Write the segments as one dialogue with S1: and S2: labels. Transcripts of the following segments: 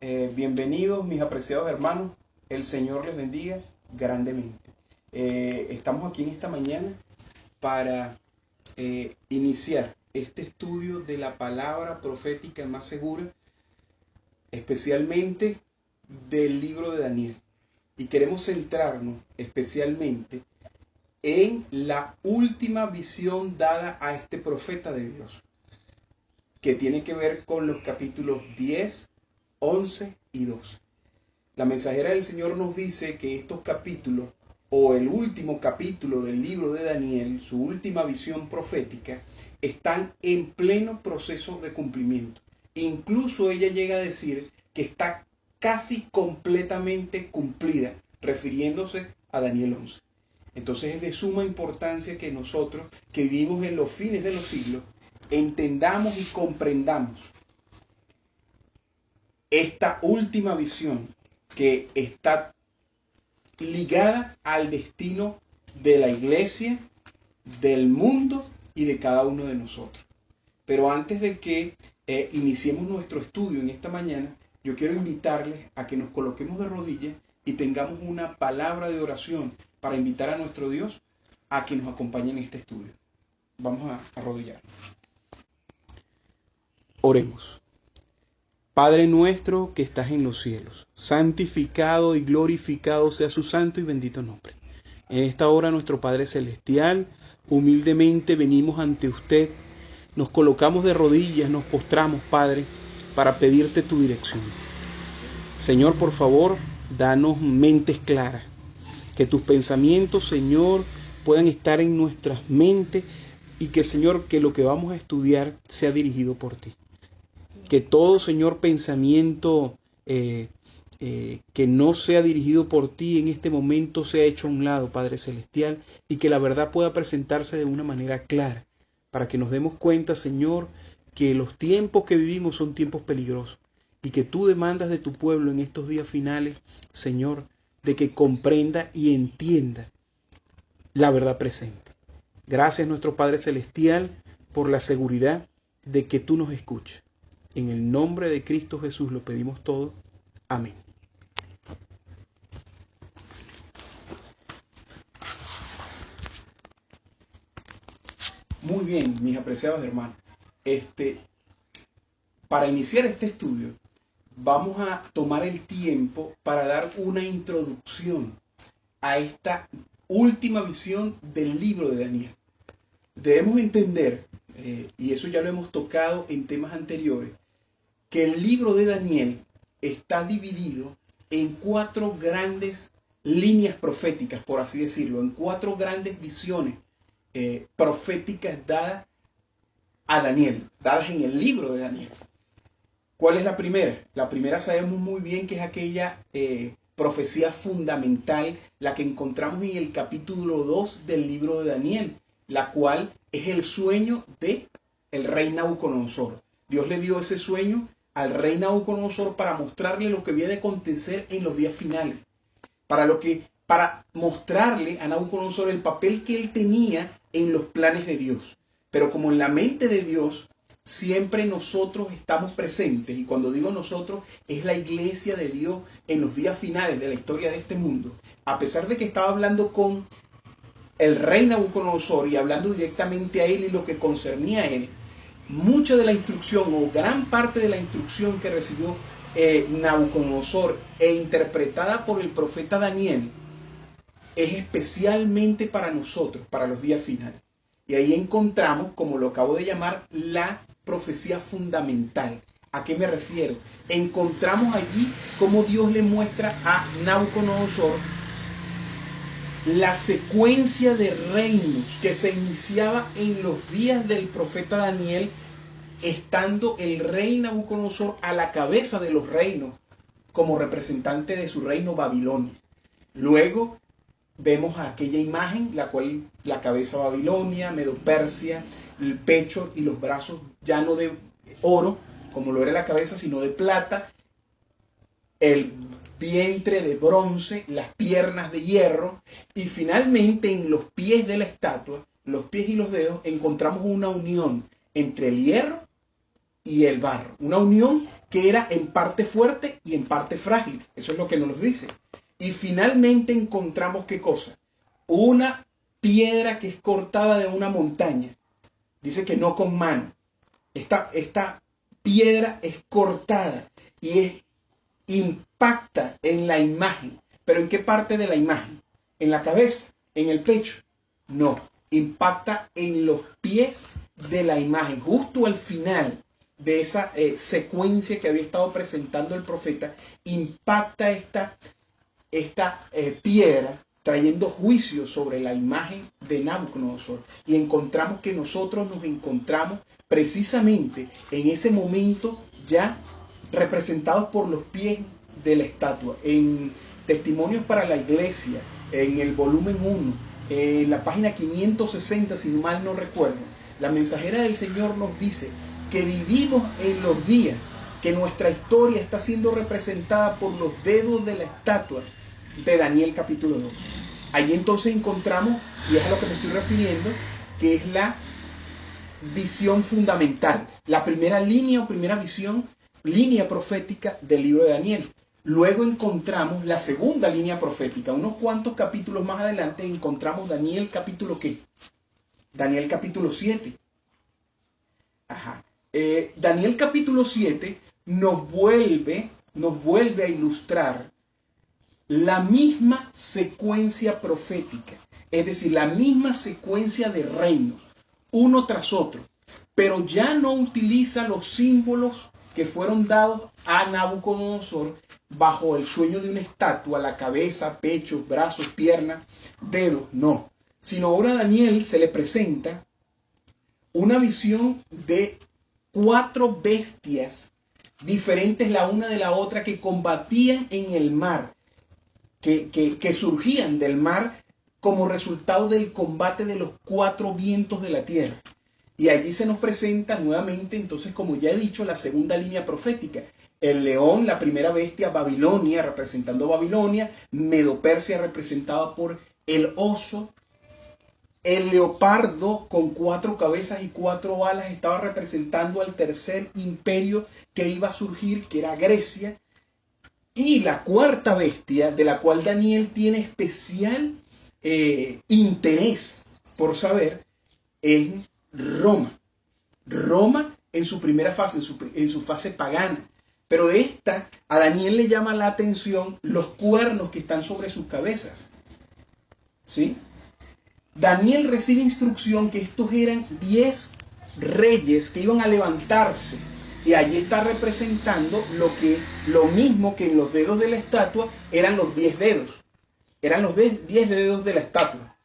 S1: Bienvenidos mis apreciados hermanos, el Señor les bendiga grandemente. Estamos aquí en esta mañana para iniciar este estudio de la palabra profética más segura, especialmente del libro de Daniel. Y queremos centrarnos especialmente en la última visión dada a este profeta de Dios, que tiene que ver con los capítulos 10, 11 y 12. La mensajera del Señor nos dice que estos capítulos, o el último capítulo del libro de Daniel, su última visión profética, están en pleno proceso de cumplimiento. Incluso ella llega a decir que está casi completamente cumplida, refiriéndose a Daniel 11. Entonces es de suma importancia que nosotros, que vivimos en los fines de los siglos, entendamos y comprendamos esta última visión que está ligada al destino de la iglesia, del mundo y de cada uno de nosotros. Pero antes de que iniciemos nuestro estudio en esta mañana, yo quiero invitarles a que nos coloquemos de rodillas y tengamos una palabra de oración para invitar a nuestro Dios a que nos acompañe en este estudio. Vamos a arrodillarnos. Oremos. Padre nuestro que estás en los cielos, santificado y glorificado sea su santo y bendito nombre. En esta hora, nuestro Padre Celestial, humildemente venimos ante usted, nos colocamos de rodillas, nos postramos, Padre, para pedirte tu dirección. Señor, por favor, danos mentes claras, que tus pensamientos, Señor, puedan estar en nuestras mentes y que, Señor, que lo que vamos a estudiar sea dirigido por ti. Que todo, Señor, pensamiento que no sea dirigido por ti en este momento sea hecho a un lado, Padre Celestial, y que la verdad pueda presentarse de una manera clara, para que nos demos cuenta, Señor, que los tiempos que vivimos son tiempos peligrosos, y que tú demandas de tu pueblo en estos días finales, Señor, de que comprenda y entienda la verdad presente. Gracias, nuestro Padre Celestial, por la seguridad de que tú nos escuchas. En el nombre de Cristo Jesús lo pedimos todo. Amén. Muy bien, mis apreciados hermanos. Para iniciar este estudio, vamos a tomar el tiempo para dar una introducción a esta última visión del libro de Daniel. Debemos entender, y eso ya lo hemos tocado en temas anteriores, que el libro de Daniel está dividido en 4 grandes líneas proféticas, por así decirlo, en 4 grandes visiones proféticas dadas a Daniel, dadas en el libro de Daniel. ¿Cuál es la primera? La primera sabemos muy bien que es aquella profecía fundamental, la que encontramos en el capítulo 2 del libro de Daniel, la cual es el sueño del rey Nabucodonosor. Dios le dio ese sueño al rey Nabucodonosor para mostrarle lo que había de acontecer en los días finales, para mostrarle a Nabucodonosor el papel que él tenía en los planes de Dios. Pero como en la mente de Dios siempre nosotros estamos presentes, y cuando digo nosotros es la iglesia de Dios en los días finales de la historia de este mundo, a pesar de que estaba hablando con el rey Nabucodonosor y hablando directamente a él y lo que concernía a él, mucha de la instrucción o gran parte de la instrucción que recibió Nabucodonosor e interpretada por el profeta Daniel es especialmente para nosotros, para los días finales. Y ahí encontramos, como lo acabo de llamar, la profecía fundamental. ¿A qué me refiero? Encontramos allí cómo Dios le muestra a Nabucodonosor la secuencia de reinos que se iniciaba en los días del profeta Daniel, estando el rey Nabucodonosor a la cabeza de los reinos como representante de su reino Babilonia. Luego vemos aquella imagen, la cual la cabeza Babilonia, Medo-Persia, el pecho y los brazos ya no de oro, como lo era la cabeza, sino de plata, el vientre de bronce, las piernas de hierro, y finalmente en los pies de la estatua, los pies y los dedos, encontramos una unión entre el hierro y el barro. Una unión que era en parte fuerte y en parte frágil. Eso es lo que nos dice. Y finalmente encontramos ¿qué cosa? Una piedra que es cortada de una montaña. Dice que no con mano. Esta piedra es cortada y impacta en la imagen. ¿Pero en qué parte de la imagen? ¿En la cabeza? ¿En el pecho? No, impacta en los pies de la imagen. Justo al final de esa secuencia que había estado presentando el profeta, impacta esta piedra trayendo juicio sobre la imagen de Nabucodonosor. Y encontramos que nosotros nos encontramos precisamente en ese momento ya representados por los pies de la estatua. En Testimonios para la Iglesia, en el volumen 1, en la página 560, si mal no recuerdo, la mensajera del Señor nos dice que vivimos en los días que nuestra historia está siendo representada por los dedos de la estatua de Daniel capítulo 2. Allí entonces encontramos, y es a lo que me estoy refiriendo, que es la visión fundamental, la primera línea o primera visión, línea profética del libro de Daniel. Luego encontramos la segunda línea profética. Unos cuantos capítulos más adelante encontramos Daniel capítulo ¿qué? Daniel capítulo 7. Daniel capítulo 7 nos vuelve a ilustrar la misma secuencia profética, es decir, la misma secuencia de reinos, uno tras otro, pero ya no utiliza los símbolos que fueron dados a Nabucodonosor bajo el sueño de una estatua, la cabeza, pechos, brazos, piernas, dedos, no, sino ahora a Daniel se le presenta una visión de 4 bestias diferentes la una de la otra que combatían en el mar, que surgían del mar como resultado del combate de los 4 vientos de la tierra. Y allí se nos presenta nuevamente, entonces, como ya he dicho, la segunda línea profética. El león, la primera bestia, Babilonia, representando Babilonia, Medo-Persia, representada por el oso. El leopardo con 4 cabezas y 4 alas estaba representando al tercer imperio que iba a surgir, que era Grecia. Y la cuarta bestia, de la cual Daniel tiene especial interés por saber, es Roma. Roma en su primera fase, en su fase pagana. Pero de esta, a Daniel le llama la atención los cuernos que están sobre sus cabezas. ¿Sí? Daniel recibe instrucción que estos eran 10 reyes que iban a levantarse. Y allí está representando lo mismo que en los dedos de la estatua eran los 10 dedos. Eran los 10 dedos de la estatua.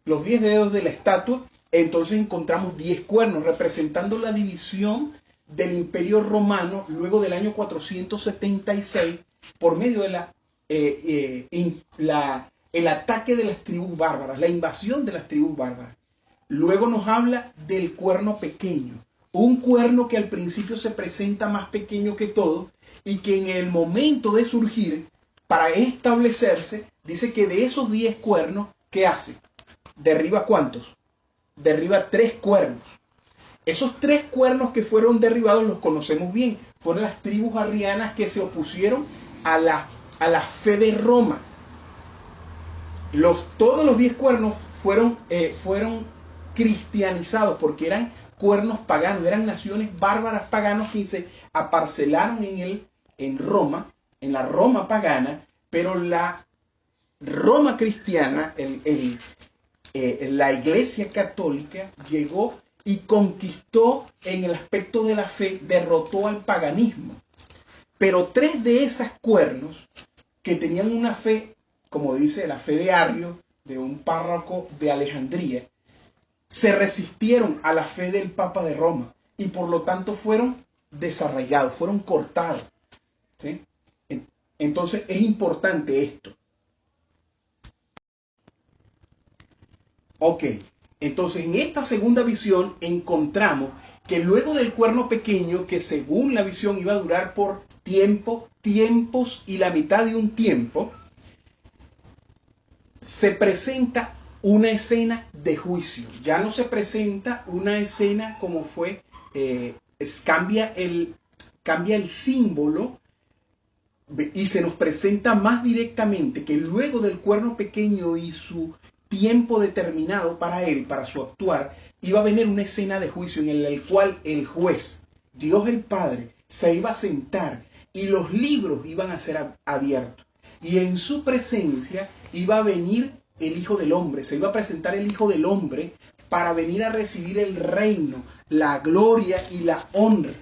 S1: Los 10 dedos de la estatua, entonces encontramos 10 cuernos representando la división del Imperio Romano luego del año 476 por medio de el ataque de las tribus bárbaras, la invasión de las tribus bárbaras. Luego nos habla del cuerno pequeño. Un cuerno que al principio se presenta más pequeño que todo y que en el momento de surgir, para establecerse, dice que de esos 10 cuernos, ¿qué hace? ¿Derriba cuántos? Derriba 3 cuernos. Esos 3 cuernos que fueron derribados los conocemos bien. Fueron las tribus arrianas que se opusieron a la fe de Roma. Todos los 10 cuernos fueron cristianizados porque eran cuernos paganos, eran naciones bárbaras paganos que se aparcelaron en Roma, en la Roma pagana, pero la Roma cristiana, la Iglesia católica llegó y conquistó en el aspecto de la fe, derrotó al paganismo. Pero 3 de esas cuernos que tenían una fe, como dice la fe de Arrio, de un párroco de Alejandría, se resistieron a la fe del Papa de Roma y por lo tanto fueron desarraigados, fueron cortados. ¿Sí? Entonces es importante esto. Ok, entonces en esta segunda visión encontramos que luego del cuerno pequeño, que según la visión iba a durar por tiempos y la mitad de un tiempo, se presenta una escena de juicio. Ya no se presenta una escena como fue cambia el símbolo y se nos presenta más directamente que luego del cuerno pequeño y su tiempo determinado para él, para su actuar, iba a venir una escena de juicio en el cual el juez, Dios el Padre, se iba a sentar y los libros iban a ser abiertos. Y en su presencia iba a venir el Hijo del Hombre, se iba a presentar el Hijo del Hombre para venir a recibir el reino, la gloria y la honra,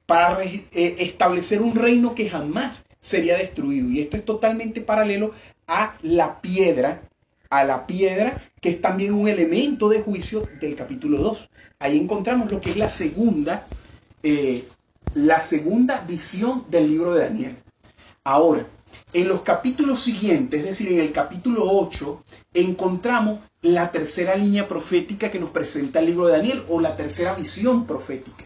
S1: para establecer un reino que jamás sería destruido. Y esto es totalmente paralelo a la piedra, que es también un elemento de juicio del capítulo 2. Ahí encontramos lo que es la segunda visión del libro de Daniel. Ahora, en los capítulos siguientes, es decir, en el capítulo 8, encontramos la tercera línea profética que nos presenta el libro de Daniel, o la tercera visión profética.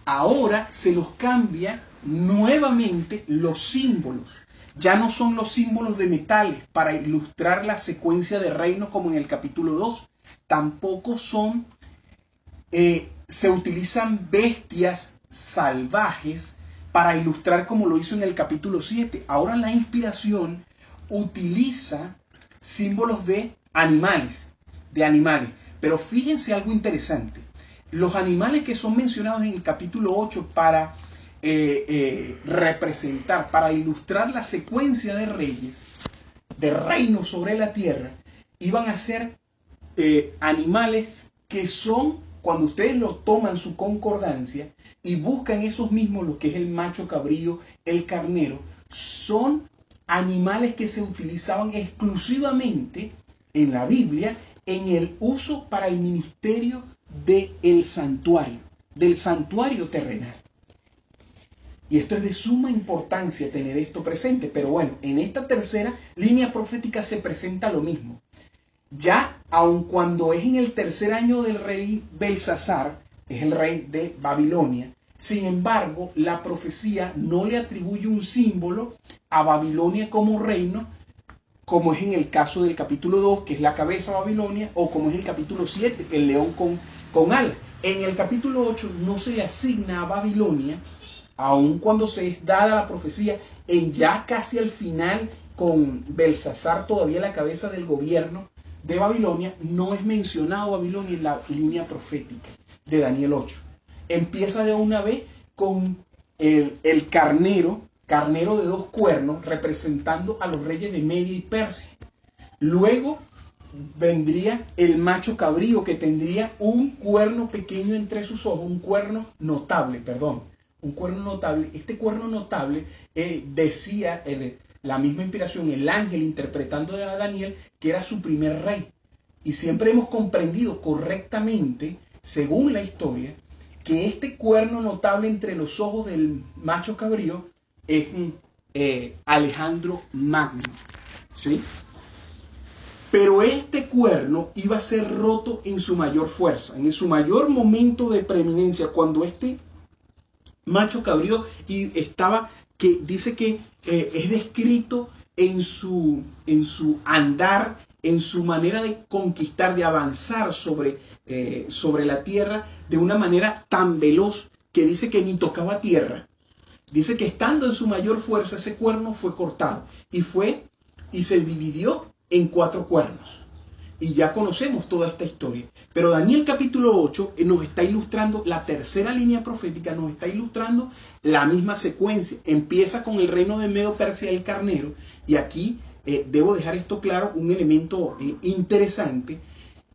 S1: Ahora se nos cambia nuevamente los símbolos. Ya no son los símbolos de metales para ilustrar la secuencia de reinos como en el capítulo 2. Tampoco se utilizan bestias salvajes para ilustrar como lo hizo en el capítulo 7. Ahora la inspiración utiliza símbolos de animales. Pero fíjense algo interesante. Los animales que son mencionados en el capítulo 8 para representar, para ilustrar la secuencia de reyes, de reinos sobre la tierra, iban a ser animales que son, cuando ustedes lo toman su concordancia y buscan esos mismos, lo que es el macho cabrío, el carnero, son animales que se utilizaban exclusivamente en la Biblia en el uso para el ministerio del santuario terrenal. Y esto es de suma importancia tener esto presente. Pero bueno, en esta tercera línea profética se presenta lo mismo. Ya, aun cuando es en el tercer año del rey Belsasar, es el rey de Babilonia, sin embargo, la profecía no le atribuye un símbolo a Babilonia como reino, como es en el caso del capítulo 2, que es la cabeza Babilonia, o como es el capítulo 7, el león con alas. En el capítulo 8 no se le asigna a Babilonia, aun cuando se es dada la profecía, en ya casi al final, con Belsasar todavía la cabeza del gobierno de Babilonia, no es mencionado Babilonia en la línea profética de Daniel 8. Empieza de una vez con el carnero de 2 cuernos, representando a los reyes de Media y Persia. Luego vendría el macho cabrío, que tendría un cuerno pequeño entre sus ojos, un cuerno notable. Este cuerno notable decía la misma inspiración, el ángel interpretando a Daniel, que era su primer rey. Y siempre hemos comprendido correctamente, según la historia, que este cuerno notable entre los ojos del macho cabrío es Alejandro Magno, ¿sí? Pero este cuerno iba a ser roto en su mayor fuerza, en su mayor momento de preeminencia, cuando este macho cabrío que dice que es descrito en su andar, en su manera de conquistar, de avanzar sobre la tierra de una manera tan veloz que dice que ni tocaba tierra. Dice que estando en su mayor fuerza, ese cuerno fue cortado y se dividió en 4 cuernos. Y ya conocemos toda esta historia. Pero Daniel capítulo 8 nos está ilustrando la tercera línea profética, nos está ilustrando la misma secuencia. Empieza con el reino de Medo Persia, el carnero. Y aquí debo dejar esto claro, un elemento interesante.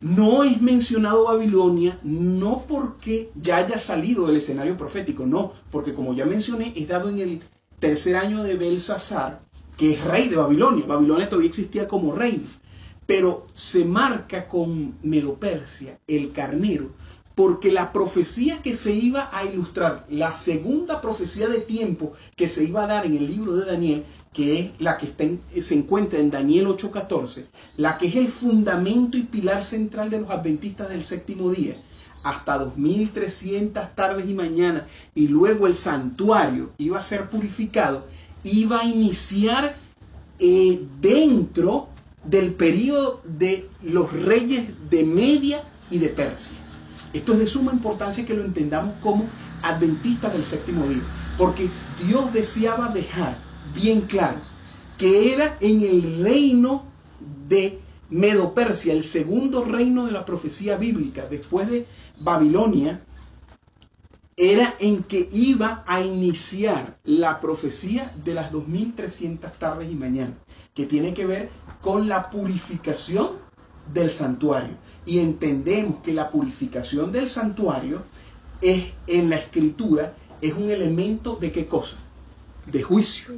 S1: No es mencionado Babilonia, no porque ya haya salido del escenario profético, no, porque como ya mencioné, es dado en el tercer año de Belsasar, que es rey de Babilonia. Babilonia todavía existía como reino, pero se marca con Medo-Persia, el carnero, porque la profecía que se iba a ilustrar, la segunda profecía de tiempo que se iba a dar en el libro de Daniel, que es la que se encuentra en Daniel 8:14, la que es el fundamento y pilar central de los adventistas del séptimo día, hasta 2300 tardes y mañanas, y luego el santuario iba a ser purificado, iba a iniciar dentro del periodo de los reyes de Media y de Persia. Esto es de suma importancia que lo entendamos como adventistas del séptimo día, porque Dios deseaba dejar bien claro que era en el reino de Medo-Persia, el segundo reino de la profecía bíblica después de Babilonia, era en que iba a iniciar la profecía de las 2300 tardes y mañanas, que tiene que ver con la purificación del santuario. Y entendemos que la purificación del santuario es, en la escritura, es un elemento de ¿qué cosa? De juicio.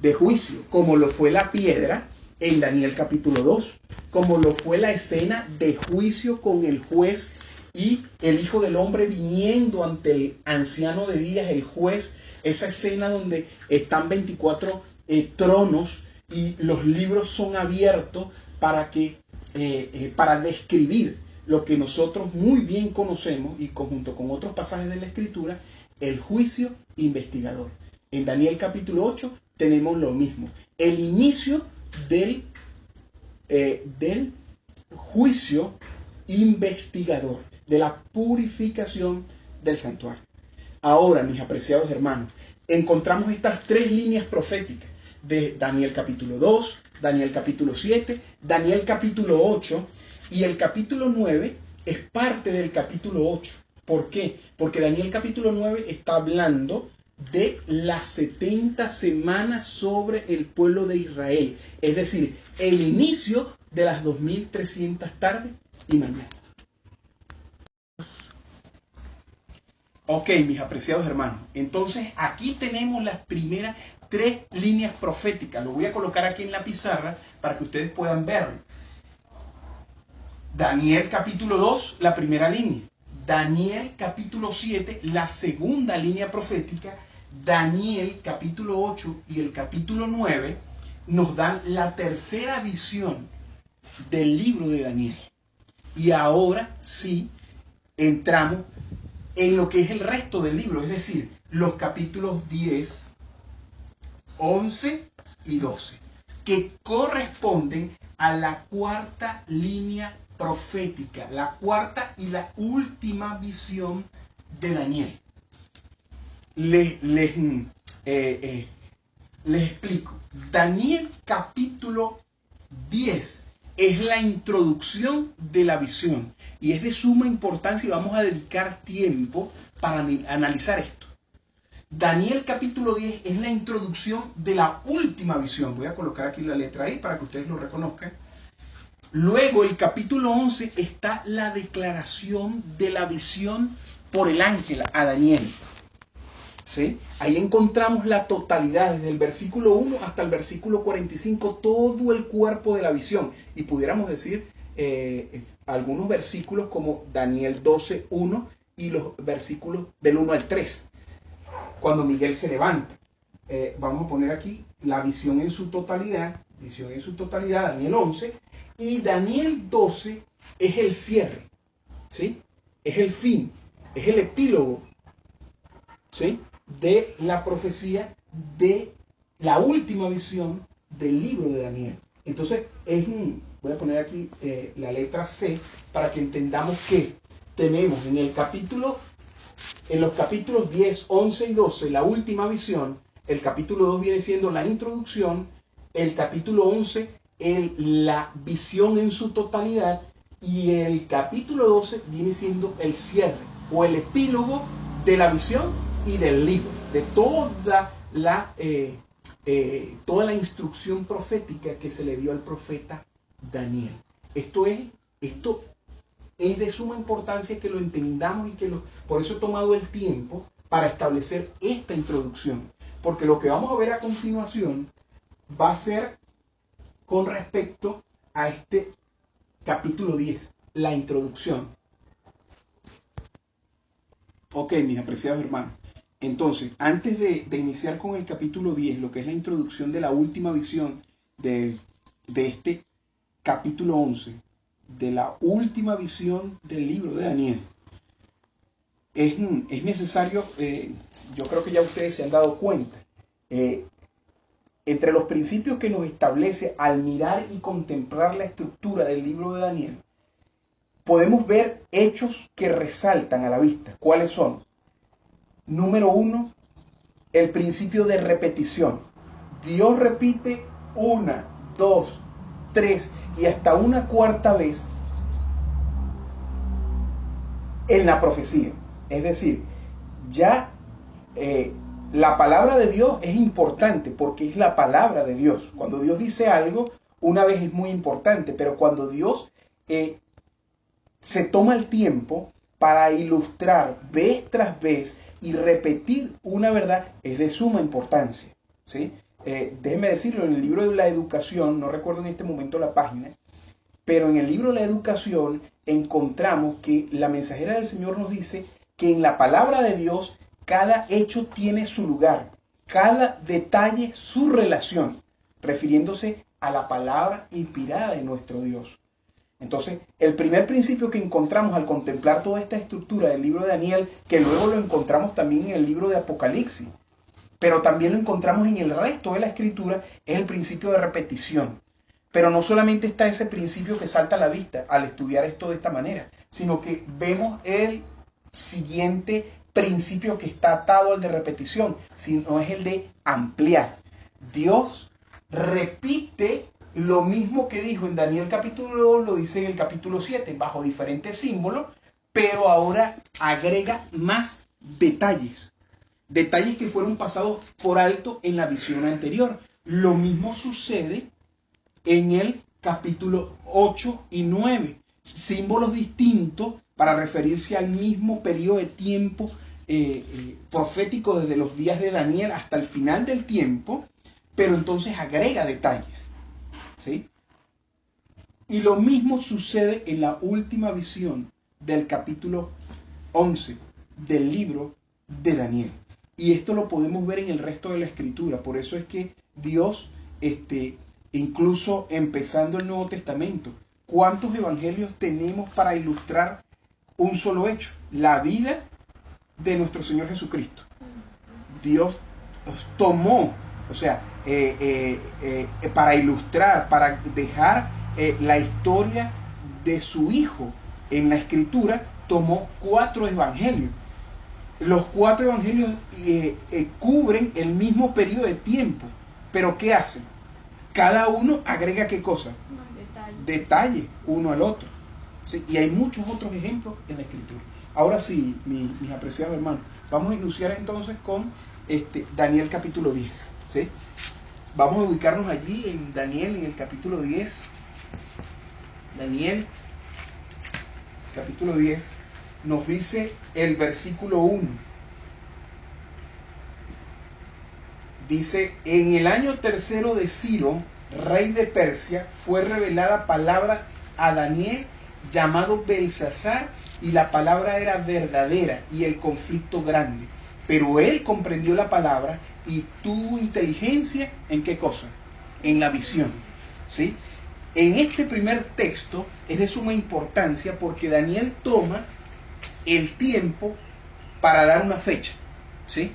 S1: De juicio, como lo fue la piedra en Daniel capítulo 2, como lo fue la escena de juicio con el juez y el Hijo del Hombre viniendo ante el anciano de días, el juez, esa escena donde están 24 tronos y los libros son abiertos para describir lo que nosotros muy bien conocemos y junto con otros pasajes de la Escritura, el juicio investigador. En Daniel capítulo 8 tenemos lo mismo, el inicio del juicio investigador, de la purificación del santuario. Ahora, mis apreciados hermanos, encontramos estas tres líneas proféticas de Daniel capítulo 2, Daniel capítulo 7, Daniel capítulo 8, y el capítulo 9 es parte del capítulo 8. ¿Por qué? Porque Daniel capítulo 9 está hablando de las 70 semanas sobre el pueblo de Israel, es decir, el inicio de las 2300 tardes y mañanas. Ok, mis apreciados hermanos, entonces aquí tenemos las primeras tres líneas proféticas. Lo voy a colocar aquí en la pizarra para que ustedes puedan verlo. Daniel capítulo 2, la primera línea. Daniel capítulo 7, la segunda línea profética. Daniel capítulo 8 y el capítulo 9 nos dan la tercera visión del libro de Daniel. Y ahora sí entramos en lo que es el resto del libro, es decir, los capítulos 10, 11 y 12, que corresponden a la cuarta línea profética, la cuarta y la última visión de Daniel. Les explico. Daniel capítulo 10 es la introducción de la visión y es de suma importancia y vamos a dedicar tiempo para analizar esto. Daniel capítulo 10 es la introducción de la última visión. Voy a colocar aquí la letra I para que ustedes lo reconozcan. Luego el capítulo 11 está la declaración de la visión por el ángel a Daniel. ¿Sí? Ahí encontramos la totalidad, desde el versículo 1 hasta el versículo 45, todo el cuerpo de la visión. Y pudiéramos decir algunos versículos como Daniel 12, 1 y los versículos del 1 al 3, cuando Miguel se levanta. Vamos a poner aquí la visión en su totalidad, Daniel 11, y Daniel 12 es el cierre, ¿sí? Es el fin, es el epílogo, ¿sí?, de la profecía de la última visión del libro de Daniel. Entonces, voy a poner aquí la letra C para que entendamos que tenemos en los capítulos 10, 11 y 12 la última visión, el capítulo 2 viene siendo la introducción, el capítulo 11 la visión en su totalidad y el capítulo 12 viene siendo el cierre o el epílogo de la visión y del libro, de toda la instrucción profética que se le dio al profeta Daniel. Esto es de suma importancia que lo entendamos y por eso he tomado el tiempo para establecer esta introducción, porque lo que vamos a ver a continuación va a ser con respecto a este capítulo 10, la introducción. Ok, mis apreciados hermanos. Entonces, antes de iniciar con el capítulo 10, lo que es la introducción de la última visión de este capítulo 11, de la última visión del libro de Daniel, es necesario, yo creo que ya ustedes se han dado cuenta, entre los principios que nos establece al mirar y contemplar la estructura del libro de Daniel, podemos ver hechos que resaltan a la vista. ¿Cuáles son? Número uno, el principio de repetición. Dios repite una, dos, tres y hasta una cuarta vez en la profecía. Es decir, ya la palabra de Dios es importante porque es la palabra de Dios. Cuando Dios dice algo, una vez es muy importante, pero cuando Dios se toma el tiempo para ilustrar vez tras vez y repetir una verdad, es de suma importancia, ¿sí? Déjenme decirlo, en el libro de la educación, no recuerdo en este momento la página, pero en el libro de la educación encontramos que la mensajera del Señor nos dice que en la palabra de Dios cada hecho tiene su lugar, cada detalle su relación, refiriéndose a la palabra inspirada de nuestro Dios. Entonces, el primer principio que encontramos al contemplar toda esta estructura del libro de Daniel, que luego lo encontramos también en el libro de Apocalipsis, pero también lo encontramos en el resto de la escritura, es el principio de repetición. Pero no solamente está ese principio que salta a la vista al estudiar esto de esta manera, sino que vemos el siguiente principio que está atado al de repetición, sino es el de ampliar. Dios repite lo mismo que dijo en Daniel capítulo 2, lo dice en el capítulo 7, bajo diferentes símbolos, pero ahora agrega más detalles. Detalles que fueron pasados por alto en la visión anterior. Lo mismo sucede en el capítulo 8 y 9. Símbolos distintos para referirse al mismo periodo de tiempo profético desde los días de Daniel hasta el final del tiempo, pero entonces agrega detalles, ¿sí? Y lo mismo sucede en la última visión del capítulo 11 del libro de Daniel. Y esto lo podemos ver en el resto de la escritura. Por eso es que Dios, incluso empezando el Nuevo Testamento, ¿cuántos evangelios tenemos para ilustrar un solo hecho? La vida de nuestro Señor Jesucristo. Dios tomó, o sea, para ilustrar, para dejar la historia de su Hijo en la Escritura, tomó 4 evangelios. Los 4 evangelios cubren el mismo periodo de tiempo, pero ¿qué hacen? Cada uno agrega ¿qué cosa? Detalle uno al otro, ¿sí? Y hay muchos otros ejemplos en la Escritura. Ahora sí, mis apreciados hermanos, vamos a iniciar entonces con Daniel capítulo 10, ¿sí? Vamos a ubicarnos allí en Daniel, en el capítulo 10. Daniel, capítulo 10, nos dice el versículo 1. Dice, en el año tercero de Ciro, rey de Persia, fue revelada palabra a Daniel, llamado Belsasar, y la palabra era verdadera y el conflicto grande. Pero él comprendió la palabra y tuvo inteligencia ¿en qué cosa? En la visión, ¿sí? En este primer texto es de suma importancia porque Daniel toma el tiempo para dar una fecha, ¿sí?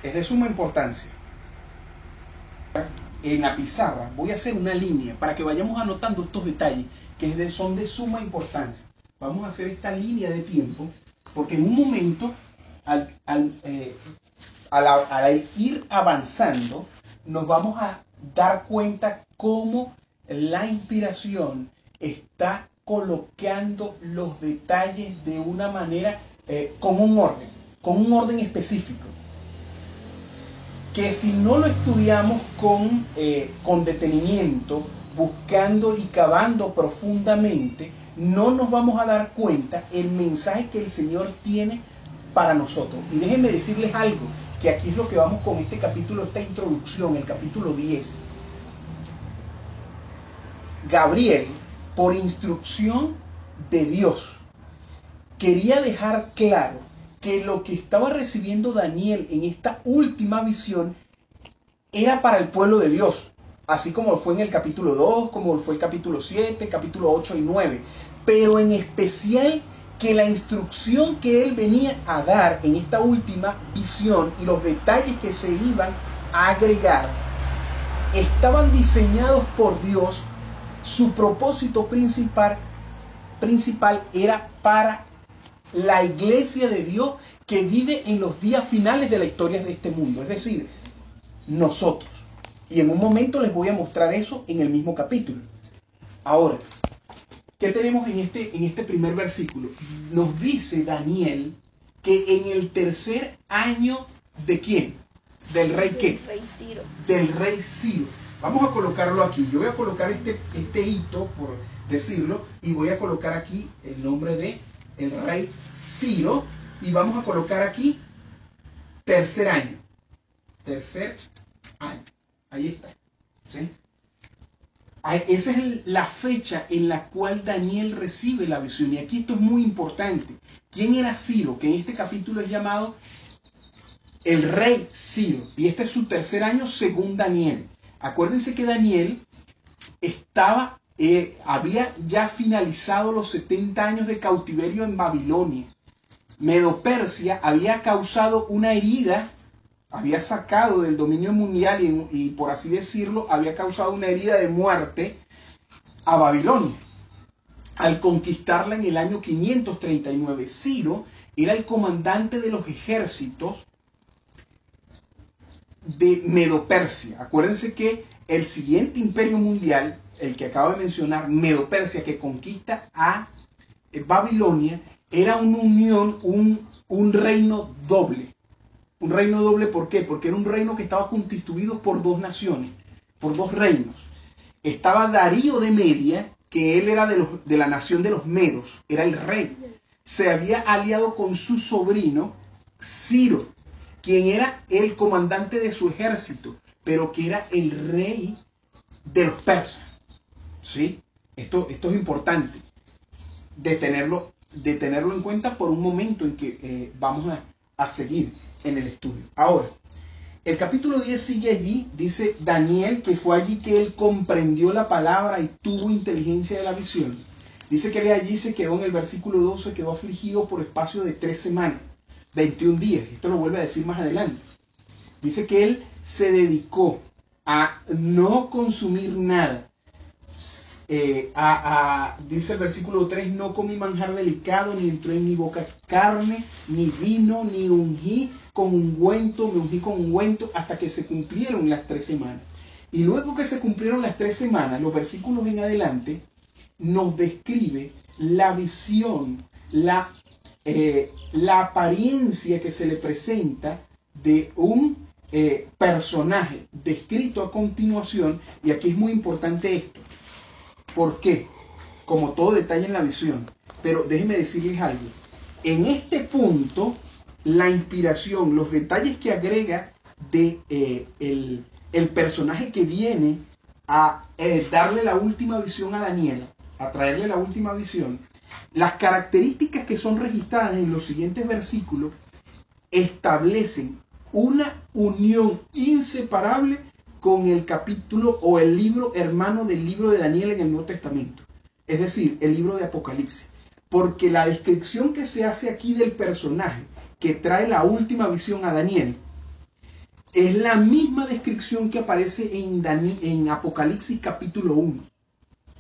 S1: Es de suma importancia. En la pizarra voy a hacer una línea para que vayamos anotando estos detalles que son de suma importancia. Vamos a hacer esta línea de tiempo porque en un momento al ir avanzando nos vamos a dar cuenta cómo la inspiración está colocando los detalles de una manera con un orden específico, que si no lo estudiamos con detenimiento, buscando y cavando profundamente, no nos vamos a dar cuenta el mensaje que el Señor tiene para nosotros. Y déjenme decirles algo, que aquí es lo que vamos con este capítulo, esta introducción, el capítulo 10. Gabriel, por instrucción de Dios, quería dejar claro que lo que estaba recibiendo Daniel en esta última visión era para el pueblo de Dios, así como fue en el capítulo 2, como fue el capítulo 7, capítulo 8 y 9, pero en especial que la instrucción que él venía a dar en esta última visión y los detalles que se iban a agregar estaban diseñados por Dios. Su propósito principal era para la iglesia de Dios que vive en los días finales de la historia de este mundo, es decir, nosotros. Y en un momento les voy a mostrar eso en el mismo capítulo. Ahora, ¿qué tenemos en este primer versículo? Nos dice Daniel que en el tercer año ¿de quién? ¿Del rey qué?
S2: Del rey Ciro.
S1: Del rey Ciro. Vamos a colocarlo aquí. Yo voy a colocar este hito, por decirlo, y voy a colocar aquí el nombre de el rey Ciro. Y vamos a colocar aquí tercer año. Tercer año. Ahí está. ¿Sí? Esa es la fecha en la cual Daniel recibe la visión. Y aquí esto es muy importante. ¿Quién era Ciro? Que en este capítulo es llamado el rey Ciro. Y este es su tercer año según Daniel. Acuérdense que Daniel había ya finalizado los 70 años de cautiverio en Babilonia. Medo-Persia había causado una herida, había sacado del dominio mundial y por así decirlo, había causado una herida de muerte a Babilonia. Al conquistarla en el año 539, Ciro era el comandante de los ejércitos de Medo-Persia. Acuérdense que el siguiente imperio mundial, el que acabo de mencionar, Medo-Persia, que conquista a Babilonia, era una unión, un reino doble. Un reino doble, ¿por qué? Porque era un reino que estaba constituido por dos naciones, por dos reinos. Estaba Darío de Media, que él era de la nación de los Medos, era el rey. Se había aliado con su sobrino, Ciro, quien era el comandante de su ejército, pero que era el rey de los persas. ¿Sí? Esto es importante de tenerlo en cuenta por un momento en que vamos a seguir en el estudio. Ahora, el capítulo 10 sigue allí, dice Daniel que fue allí que él comprendió la palabra y tuvo inteligencia de la visión. Dice que allí se quedó en el versículo 12, quedó afligido por espacio de 3 semanas, 21 días. Esto lo vuelve a decir más adelante. Dice que él se dedicó a no consumir nada. Dice el versículo 3, no comí manjar delicado, ni entró en mi boca carne, ni vino, ni ungí con ungüento, hasta que se cumplieron las 3 semanas. Y luego que se cumplieron las 3 semanas, los versículos en adelante nos describe la visión, la apariencia que se le presenta de un personaje descrito a continuación. Y aquí es muy importante esto. ¿Por qué? Como todo detalle en la visión. Pero déjenme decirles algo. En este punto, la inspiración, los detalles que agrega el personaje que viene a darle la última visión a Daniel, a traerle la última visión, las características que son registradas en los siguientes versículos establecen una unión inseparable con el capítulo o el libro hermano del libro de Daniel en el Nuevo Testamento, es decir, el libro de Apocalipsis, porque la descripción que se hace aquí del personaje que trae la última visión a Daniel es la misma descripción que aparece en Apocalipsis capítulo 1.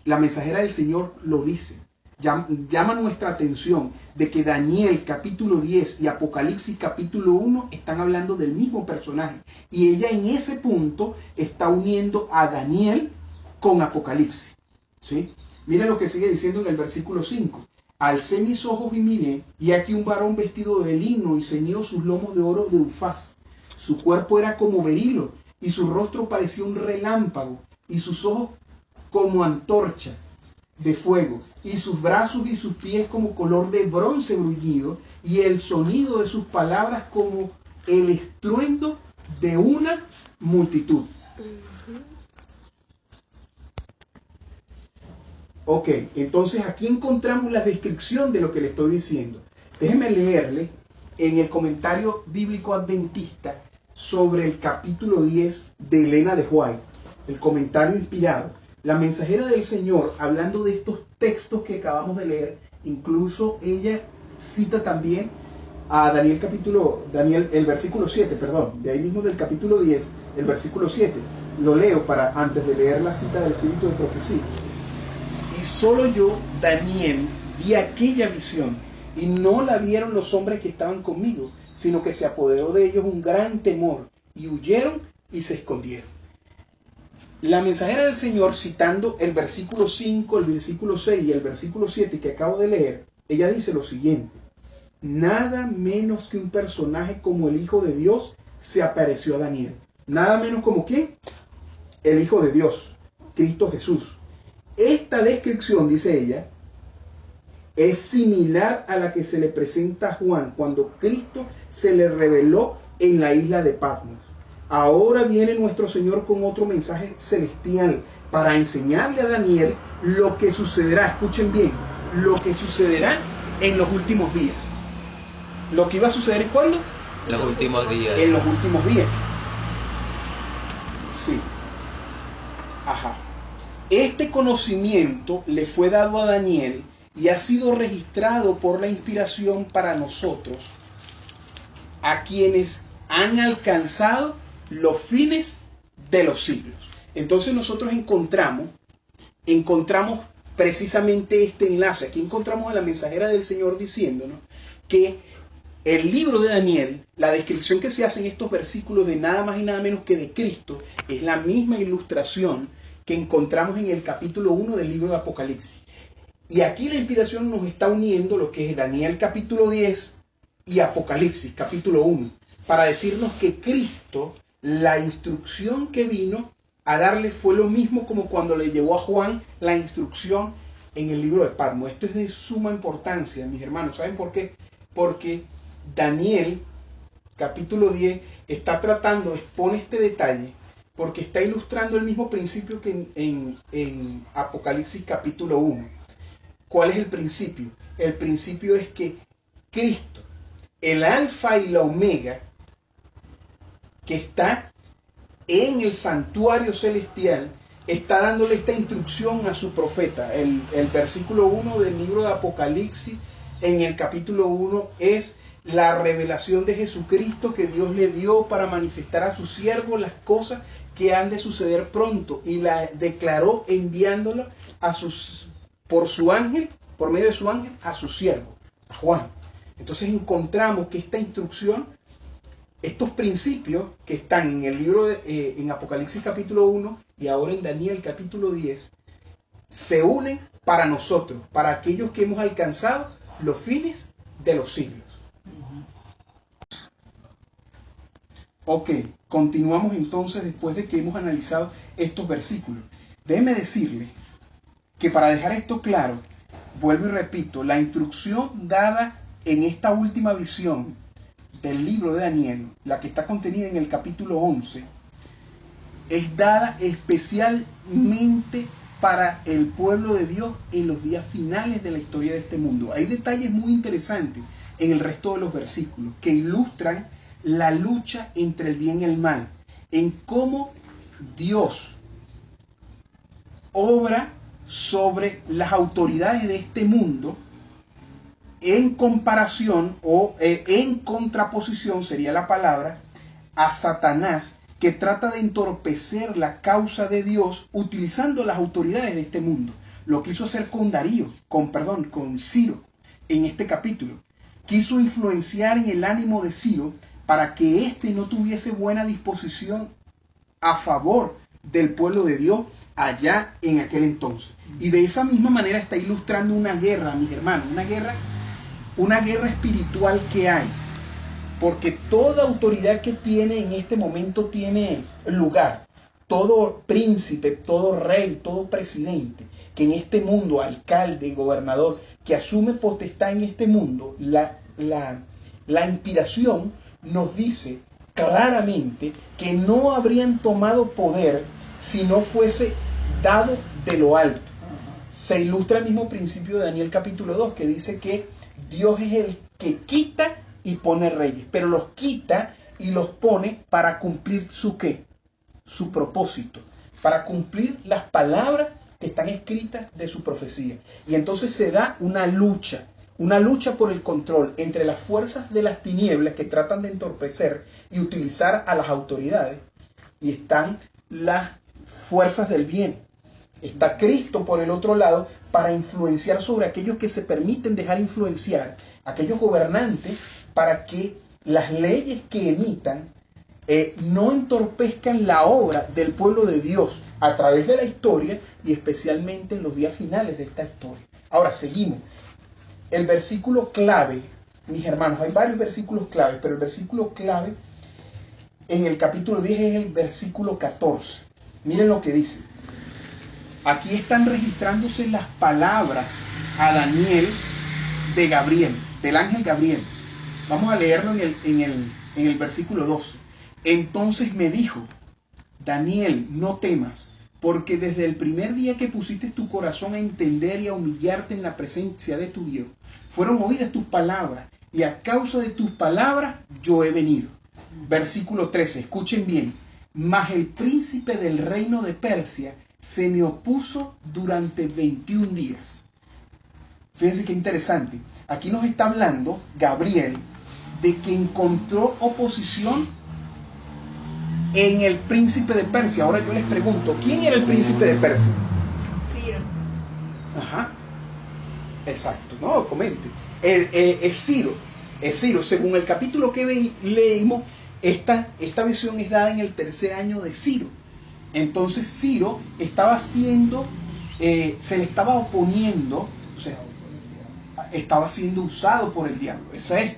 S1: La mensajera del Señor lo dice, llama nuestra atención de que Daniel capítulo 10 y Apocalipsis capítulo 1 están hablando del mismo personaje. Y ella en ese punto está uniendo a Daniel con Apocalipsis. ¿Sí? Mira lo que sigue diciendo en el versículo 5. Alcé mis ojos y miré, y aquí un varón vestido de lino y ceñido sus lomos de oro de Ufaz. Su cuerpo era como berilo, y su rostro parecía un relámpago, y sus ojos como antorcha de fuego, y sus brazos y sus pies como color de bronce bruñido, y el sonido de sus palabras como el estruendo de una multitud. Ok, entonces aquí encontramos la descripción de lo que le estoy diciendo. Déjenme leerle en el comentario bíblico adventista sobre el capítulo 10 de Elena de White, el comentario inspirado. La mensajera del Señor, hablando de estos textos que acabamos de leer, incluso ella cita también a Daniel, el versículo 7, perdón, de ahí mismo del capítulo 10, el versículo 7. Lo leo antes de leer la cita del Espíritu de Profecía. Y solo yo, Daniel, vi aquella visión, y no la vieron los hombres que estaban conmigo, sino que se apoderó de ellos un gran temor, y huyeron y se escondieron. La mensajera del Señor, citando el versículo 5, el versículo 6 y el versículo 7 que acabo de leer, ella dice lo siguiente: nada menos que un personaje como el Hijo de Dios se apareció a Daniel. Nada menos como ¿quién? El Hijo de Dios, Cristo Jesús. Esta descripción, dice ella, es similar a la que se le presenta a Juan cuando Cristo se le reveló en la isla de Patmos. Ahora viene nuestro Señor con otro mensaje celestial para enseñarle a Daniel lo que sucederá, escuchen bien, lo que sucederá en los últimos días. ¿Lo que iba a suceder es cuándo?
S2: Los últimos días.
S1: En los últimos días. Sí. Ajá. Este conocimiento le fue dado a Daniel y ha sido registrado por la inspiración para nosotros, a quienes han alcanzado los fines de los siglos. Entonces nosotros encontramos precisamente este enlace. Aquí encontramos a la mensajera del Señor diciéndonos que el libro de Daniel, la descripción que se hace en estos versículos de nada más y nada menos que de Cristo, es la misma ilustración que encontramos en el capítulo 1 del libro de Apocalipsis. Y aquí la inspiración nos está uniendo lo que es Daniel capítulo 10 y Apocalipsis capítulo 1, para decirnos que Cristo, la instrucción que vino a darle fue lo mismo como cuando le llevó a Juan la instrucción en el libro de Patmos. Esto es de suma importancia, mis hermanos. ¿Saben por qué? Porque Daniel, capítulo 10, está tratando, expone este detalle, porque está ilustrando el mismo principio que en Apocalipsis capítulo 1. ¿Cuál es el principio? El principio es que Cristo, el alfa y la omega, que está en el santuario celestial, está dándole esta instrucción a su profeta. El versículo 1 del libro de Apocalipsis, en el capítulo 1, es la revelación de Jesucristo que Dios le dio para manifestar a su siervo las cosas que han de suceder pronto, y la declaró enviándola por su ángel, por medio de su ángel, a su siervo, a Juan. Entonces encontramos que esta instrucción, estos principios que están en el libro en Apocalipsis capítulo 1 y ahora en Daniel capítulo 10, se unen para nosotros, para aquellos que hemos alcanzado los fines de los siglos. Ok, continuamos entonces después de que hemos analizado estos versículos. Déjeme decirle que para dejar esto claro, vuelvo y repito, la instrucción dada en esta última visión del libro de Daniel, la que está contenida en el capítulo 11, es dada especialmente para el pueblo de Dios en los días finales de la historia de este mundo. Hay detalles muy interesantes en el resto de los versículos que ilustran la lucha entre el bien y el mal, en cómo Dios obra sobre las autoridades de este mundo en comparación o en contraposición, sería la palabra, a Satanás, que trata de entorpecer la causa de Dios utilizando las autoridades de este mundo. Lo quiso hacer con con Ciro en este capítulo. Quiso influenciar en el ánimo de Ciro para que éste no tuviese buena disposición a favor del pueblo de Dios allá en aquel entonces. Y de esa misma manera está ilustrando una guerra, mis hermanos, una guerra espiritual que hay. Porque toda autoridad que tiene en este momento tiene lugar. Todo príncipe, todo rey, todo presidente, que en este mundo, alcalde, gobernador, que asume potestad en este mundo, la inspiración nos dice claramente que no habrían tomado poder si no fuese dado de lo alto. Se ilustra el mismo principio de Daniel capítulo 2, que dice que Dios es el que quita y pone reyes, pero los quita y los pone para cumplir su propósito, para cumplir las palabras que están escritas de su profecía. Y entonces se da una lucha por el control entre las fuerzas de las tinieblas que tratan de entorpecer y utilizar a las autoridades, y están las fuerzas del bien. Está Cristo por el otro lado para influenciar sobre aquellos que se permiten dejar influenciar, aquellos gobernantes, para que las leyes que emitan no entorpezcan la obra del pueblo de Dios a través de la historia y especialmente en los días finales de esta historia. Ahora, seguimos. El versículo clave, mis hermanos, hay varios versículos claves, pero el versículo clave en el capítulo 10 es el versículo 14. Miren lo que dice. Aquí están registrándose las palabras a Daniel de Gabriel, del ángel Gabriel. Vamos a leerlo en el versículo 12. Entonces me dijo, Daniel, no temas, porque desde el primer día que pusiste tu corazón a entender y a humillarte en la presencia de tu Dios, fueron oídas tus palabras, y a causa de tus palabras yo he venido. Versículo 13, escuchen bien. Mas el príncipe del reino de Persia se me opuso durante 21 días. Fíjense qué interesante. Aquí nos está hablando Gabriel de que encontró oposición en el príncipe de Persia. Ahora yo les pregunto, ¿quién era el príncipe de Persia?
S2: Ciro.
S1: Ajá. Exacto, no, comente. Es Ciro. Es Ciro. Según el capítulo que leímos, esta visión es dada en el tercer año de Ciro. Entonces Ciro estaba haciendo, se le estaba oponiendo, o sea, estaba siendo usado por el diablo. Esa es.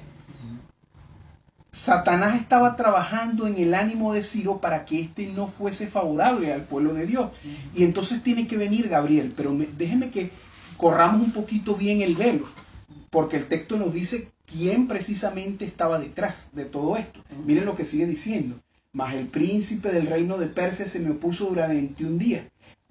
S1: Satanás estaba trabajando en el ánimo de Ciro para que éste no fuese favorable al pueblo de Dios. Y entonces tiene que venir Gabriel. Pero déjenme que corramos un poquito bien el velo, porque el texto nos dice quién precisamente estaba detrás de todo esto. Miren lo que sigue diciendo. Mas el príncipe del reino de Persia se me opuso durante 21 días.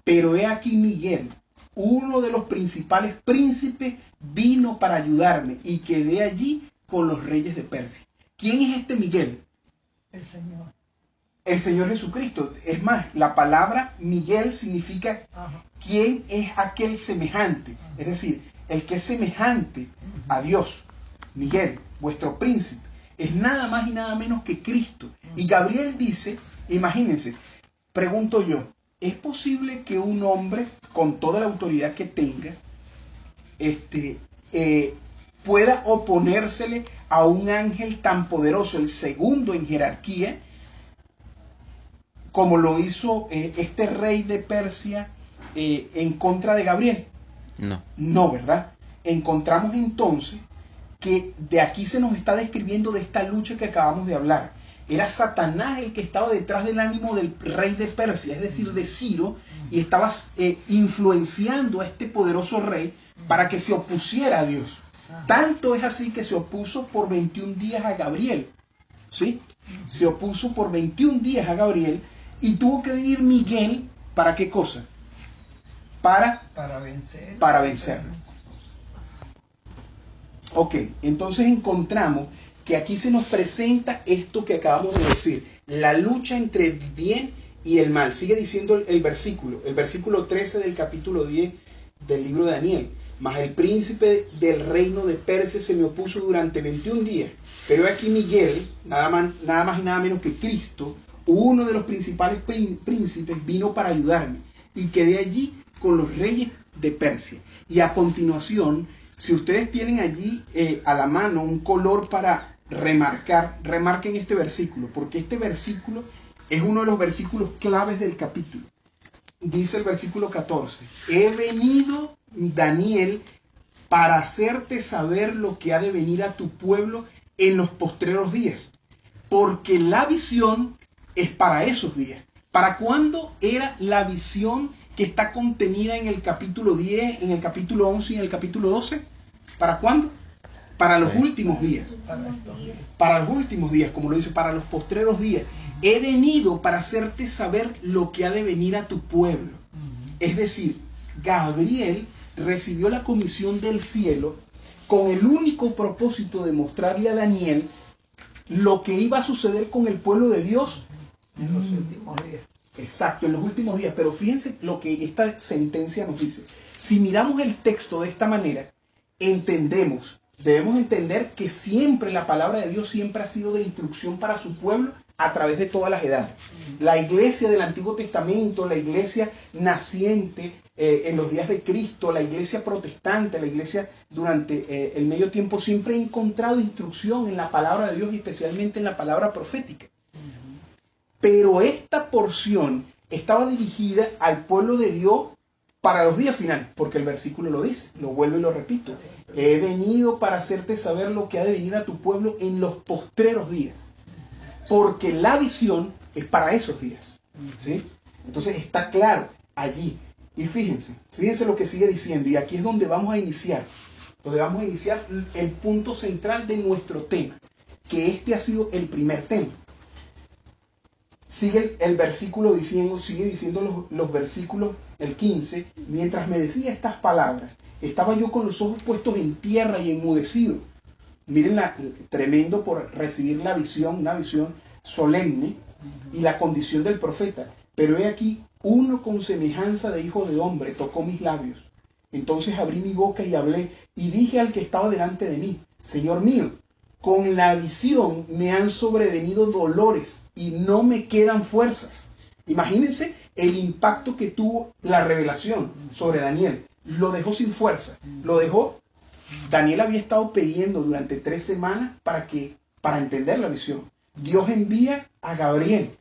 S1: Pero he aquí Miguel, uno de los principales príncipes, vino para ayudarme y quedé allí con los reyes de Persia. ¿Quién es este Miguel?
S2: El Señor.
S1: El Señor Jesucristo. Es más, la palabra Miguel significa quién es aquel semejante. Es decir, el que es semejante a Dios. Miguel, vuestro príncipe, es nada más y nada menos que Cristo. Y Gabriel dice, imagínense, pregunto yo, ¿es posible que un hombre con toda la autoridad que tenga pueda oponérsele a un ángel tan poderoso, el segundo en jerarquía, como lo hizo este rey de Persia en contra de Gabriel?
S3: No.
S1: No, ¿verdad? Encontramos entonces que de aquí se nos está describiendo de esta lucha que acabamos de hablar. Era Satanás el que estaba detrás del ánimo del rey de Persia, es decir, de Ciro, y estaba influenciando a este poderoso rey para que se opusiera a Dios. Tanto es así que se opuso por 21 días a Gabriel. ¿Sí? Se opuso por 21 días a Gabriel y tuvo que venir Miguel, ¿para qué cosa? Para vencerlo. Ok, entonces encontramos que aquí se nos presenta esto que acabamos de decir, la lucha entre el bien y el mal. Sigue diciendo el versículo 13 del capítulo 10 del libro de Daniel. Mas el príncipe del reino de Persia se me opuso durante 21 días. Pero aquí Miguel, nada más y nada menos que Cristo, uno de los principales príncipes, vino para ayudarme. Y quedé allí con los reyes de Persia. Y a continuación, si ustedes tienen allí a la mano un color para remarcar, remarquen este versículo, porque este versículo es uno de los versículos claves del capítulo. Dice el versículo 14, he venido, Daniel, para hacerte saber lo que ha de venir a tu pueblo en los postreros días, porque la visión es para esos días. ¿Para cuándo era la visión que está contenida en el capítulo 10, en el capítulo 11 y en el capítulo 12? ¿Para cuándo? Para los últimos días. Para los últimos días, como lo dice, para los postreros días. He venido para hacerte saber lo que ha de venir a tu pueblo. Es decir, Gabriel recibió la comisión del cielo con el único propósito de mostrarle a Daniel lo que iba a suceder con el pueblo de Dios
S2: en los últimos días.
S1: Exacto, en los últimos días. Pero fíjense lo que esta sentencia nos dice. Si miramos el texto de esta manera, debemos entender que siempre la palabra de Dios siempre ha sido de instrucción para su pueblo a través de todas las edades. La iglesia del Antiguo Testamento, la iglesia naciente en los días de Cristo, la iglesia protestante, la iglesia durante el medio tiempo, siempre ha encontrado instrucción en la palabra de Dios y especialmente en la palabra profética. Pero esta porción estaba dirigida al pueblo de Dios para los días finales, porque el versículo lo dice, lo vuelvo y lo repito. He venido para hacerte saber lo que ha de venir a tu pueblo en los postreros días. Porque la visión es para esos días, ¿sí? Entonces está claro allí. Y fíjense lo que sigue diciendo. Y aquí es donde vamos a iniciar. El punto central de nuestro tema. Que este ha sido el primer tema. Sigue el versículo diciendo, sigue diciendo los versículos, el 15. Mientras me decía estas palabras, estaba yo con los ojos puestos en tierra y enmudecido. Miren tremendo por recibir la visión, una visión solemne y la condición del profeta. Pero he aquí, uno con semejanza de hijo de hombre tocó mis labios. Entonces abrí mi boca y hablé y dije al que estaba delante de mí, Señor mío, con la visión me han sobrevenido dolores y no me quedan fuerzas. Imagínense el impacto que tuvo la revelación sobre Daniel. Lo dejó sin fuerza, Daniel había estado pidiendo durante 3 semanas para entender la visión. Dios envía a Gabriel.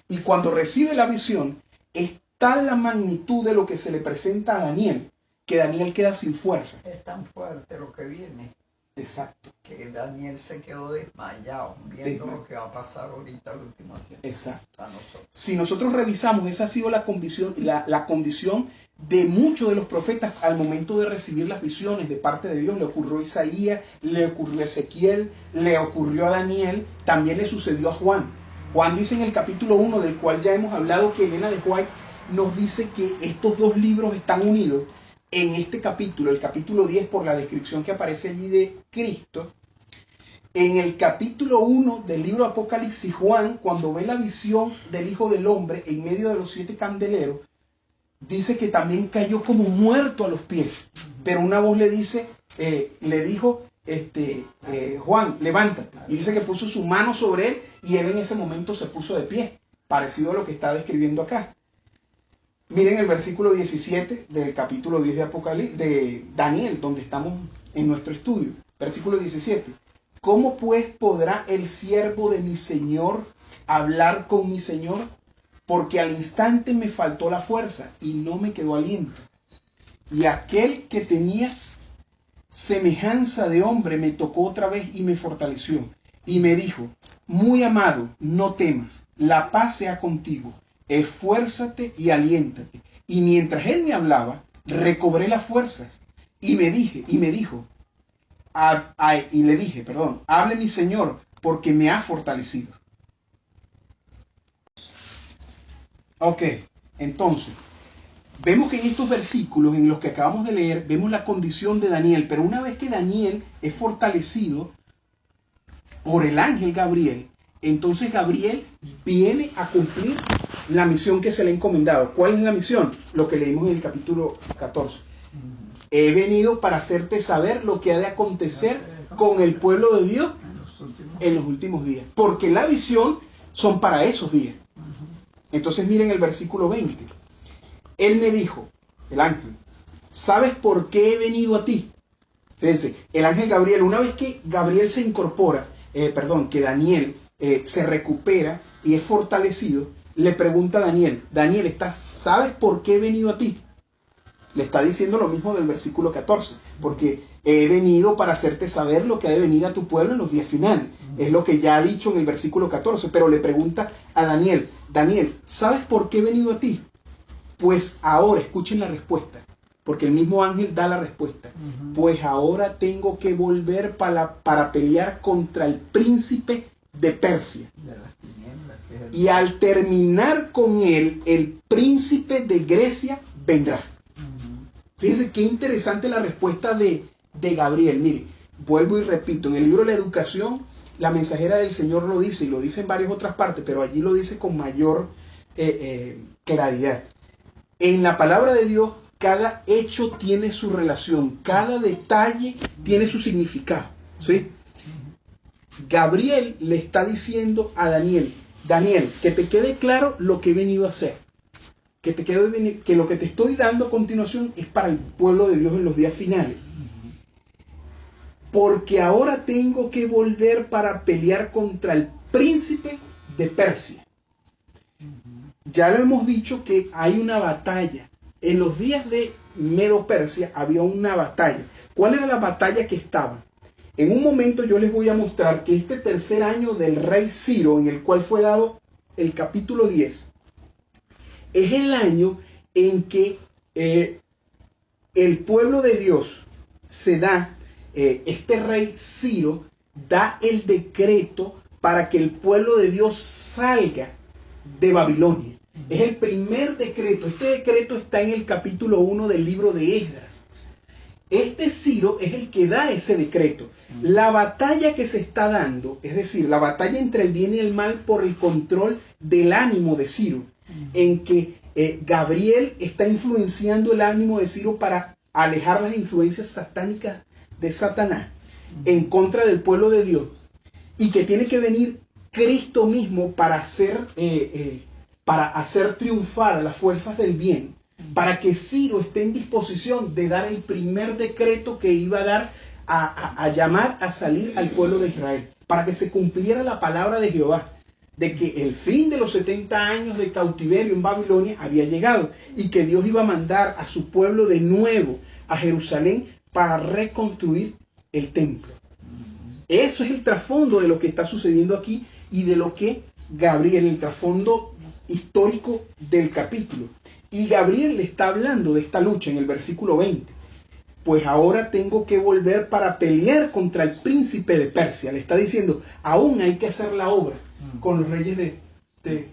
S1: Y cuando recibe la visión, es tal la magnitud de lo que se le presenta a Daniel, que Daniel queda sin fuerza.
S2: Es tan fuerte lo que viene.
S1: Exacto.
S2: Que Daniel se quedó desmayado viendo lo que va a pasar ahorita al último tiempo.
S1: Exacto.
S2: A nosotros.
S1: Si nosotros revisamos, esa ha sido la condición de muchos de los profetas al momento de recibir las visiones de parte de Dios. Le ocurrió a Isaías, le ocurrió a Ezequiel, le ocurrió a Daniel, también le sucedió a Juan. Juan dice en el capítulo 1, del cual ya hemos hablado, que Elena de White nos dice que estos 2 libros están unidos en este capítulo, el capítulo 10, por la descripción que aparece allí de Cristo. En el capítulo 1 del libro Apocalipsis, Juan, cuando ve la visión del Hijo del Hombre en medio de los 7 candeleros, dice que también cayó como muerto a los pies. Pero una voz le dijo, Juan, levántate. Y dice que puso su mano sobre él y él en ese momento se puso de pie, parecido a lo que está describiendo acá. Miren el versículo 17 del capítulo 10 de Daniel, donde estamos en nuestro estudio. Versículo 17. ¿Cómo pues podrá el siervo de mi Señor hablar con mi Señor? Porque al instante me faltó la fuerza y no me quedó aliento. Y aquel que tenía semejanza de hombre me tocó otra vez y me fortaleció. Y me dijo, muy amado, no temas, la paz sea contigo. Esfuérzate y aliéntate. Y mientras él me hablaba, recobré las fuerzas. Y le dije, hable mi Señor, porque me ha fortalecido. Ok, entonces, vemos que en estos versículos, en los que acabamos de leer, vemos la condición de Daniel. Pero una vez que Daniel es fortalecido por el ángel Gabriel, entonces Gabriel viene a cumplir la misión que se le ha encomendado. ¿Cuál es la misión? Lo que leímos en el capítulo 14. He venido para hacerte saber lo que ha de acontecer con el pueblo de Dios en los últimos días. Porque la visión son para esos días. Entonces miren el versículo 20. Él me dijo, el ángel, ¿sabes por qué he venido a ti? Fíjense, el ángel Gabriel, una vez que Gabriel se incorpora, que Daniel se recupera y es fortalecido, le pregunta a Daniel, ¿sabes por qué he venido a ti? Le está diciendo lo mismo del versículo 14, porque he venido para hacerte saber lo que ha de venir a tu pueblo en los días finales. Es lo que ya ha dicho en el versículo 14, pero le pregunta a Daniel, ¿sabes por qué he venido a ti? Pues ahora, escuchen la respuesta, porque el mismo ángel da la respuesta. Pues ahora tengo que volver para pelear contra el príncipe de Persia. Y al terminar con él, el príncipe de Grecia vendrá. Fíjense qué interesante la respuesta de Gabriel. Mire, vuelvo y repito, en el libro de la educación, la mensajera del Señor lo dice, y lo dice en varias otras partes, pero allí lo dice con mayor claridad. En la palabra de Dios, cada hecho tiene su relación, cada detalle tiene su significado, ¿sí? Gabriel le está diciendo a Daniel, Daniel, que te quede claro lo que he venido a hacer. Que lo que te estoy dando a continuación es para el pueblo de Dios en los días finales. Porque ahora tengo que volver para pelear contra el príncipe de Persia. Ya lo hemos dicho que hay una batalla. En los días de Medo-Persia había una batalla. ¿Cuál era la batalla que estaba? En un momento yo les voy a mostrar que este tercer año del rey Ciro, en el cual fue dado el capítulo 10, es el año en que el pueblo de Dios se da, este rey Ciro da el decreto para que el pueblo de Dios salga de Babilonia. Es el primer decreto. Este decreto está en el capítulo 1 del libro de Esdras. Este Ciro es el que da ese decreto. La batalla que se está dando, es decir, la batalla entre el bien y el mal por el control del ánimo de Ciro, en que Gabriel está influenciando el ánimo de Ciro para alejar las influencias satánicas de Satanás en contra del pueblo de Dios, y que tiene que venir Cristo mismo para hacer triunfar a las fuerzas del bien, para que Ciro esté en disposición de dar el primer decreto que iba a dar a llamar a salir al pueblo de Israel, para que se cumpliera la palabra de Jehová, de que el fin de los 70 años de cautiverio en Babilonia había llegado y que Dios iba a mandar a su pueblo de nuevo a Jerusalén para reconstruir el templo. Eso es el trasfondo de lo que está sucediendo aquí y de lo que Gabriel, el trasfondo histórico del capítulo. Y Gabriel le está hablando de esta lucha en el versículo 20. Pues ahora tengo que volver para pelear contra el príncipe de Persia. Le está diciendo, aún hay que hacer la obra con los reyes de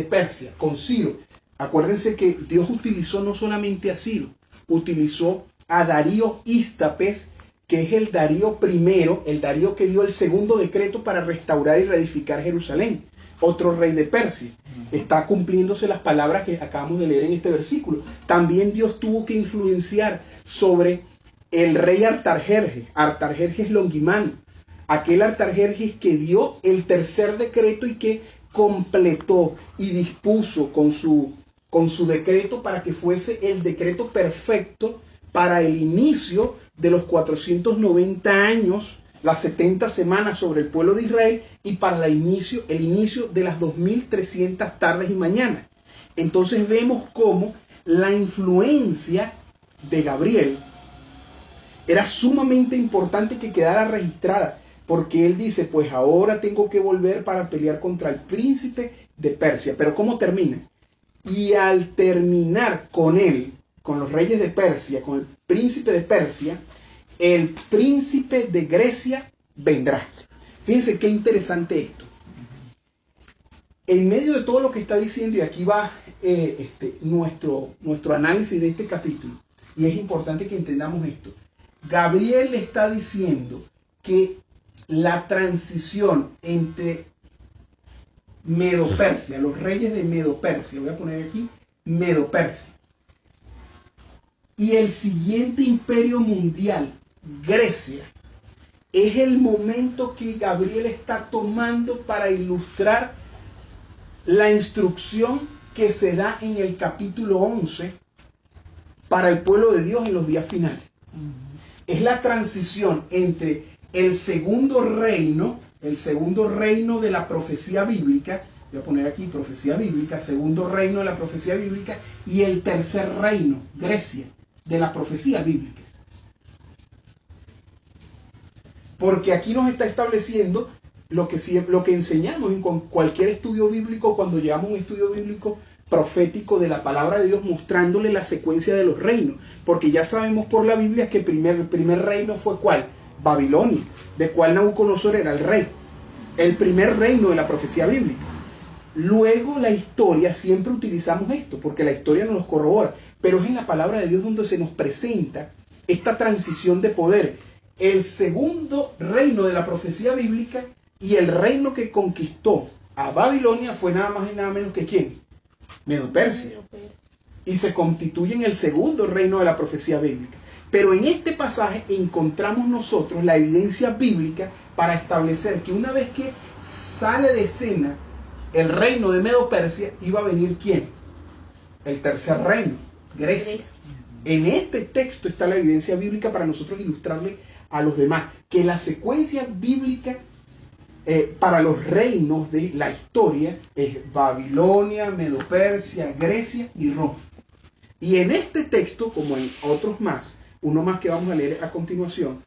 S1: Persia, con Ciro. Acuérdense que Dios utilizó no solamente a Ciro, utilizó a Darío Ístapes, que es el Darío primero, el Darío que dio el segundo decreto para restaurar y reedificar Jerusalén, otro rey de Persia. Está cumpliéndose las palabras que acabamos de leer en este versículo. También Dios tuvo que influenciar sobre el rey Artajerjes Longuimano, aquel Artajerjes que dio el tercer decreto y que completó y dispuso con su decreto para que fuese el decreto perfecto para el inicio de los 490 años, las 70 semanas sobre el pueblo de Israel, y para el inicio de las 2300 tardes y mañanas. Entonces vemos cómo la influencia de Gabriel era sumamente importante que quedara registrada, porque él dice, pues ahora tengo que volver para pelear contra el príncipe de Persia. Pero ¿cómo termina? Y al terminar con él, con los reyes de Persia, con el príncipe de Persia, el príncipe de Grecia vendrá. Fíjense qué interesante esto. En medio de todo lo que está diciendo, y aquí va nuestro análisis de este capítulo, y es importante que entendamos esto. Gabriel le está diciendo que la transición entre Medo-Persia, los reyes de Medo-Persia, voy a poner aquí Medo-Persia, y el siguiente imperio mundial, Grecia, es el momento que Gabriel está tomando para ilustrar la instrucción que se da en el capítulo 11 para el pueblo de Dios en los días finales. Es la transición entre el segundo reino de la profecía bíblica, voy a poner aquí profecía bíblica, segundo reino de la profecía bíblica, y el tercer reino, Grecia, de la profecía bíblica. Porque aquí nos está estableciendo lo que enseñamos en cualquier estudio bíblico, cuando llevamos un estudio bíblico profético de la palabra de Dios, mostrándole la secuencia de los reinos. Porque ya sabemos por la Biblia que el primer reino fue ¿cuál? Babilonia, de cual Nabucodonosor era el rey. El primer reino de la profecía bíblica. Luego la historia, siempre utilizamos esto, porque la historia nos los corrobora, pero es en la palabra de Dios donde se nos presenta esta transición de poder. El segundo reino de la profecía bíblica y el reino que conquistó a Babilonia fue nada más y nada menos que ¿quién? Medo-Persia. Y se constituye en el segundo reino de la profecía bíblica. Pero en este pasaje encontramos nosotros la evidencia bíblica para establecer que una vez que sale de escena el reino de Medo-Persia, iba a venir ¿quién? El tercer reino, Grecia. En este texto está la evidencia bíblica para nosotros ilustrarle a los demás que la secuencia bíblica para los reinos de la historia es Babilonia, Medo-Persia, Grecia y Roma. Y en este texto, como en otros más, uno más que vamos a leer a continuación,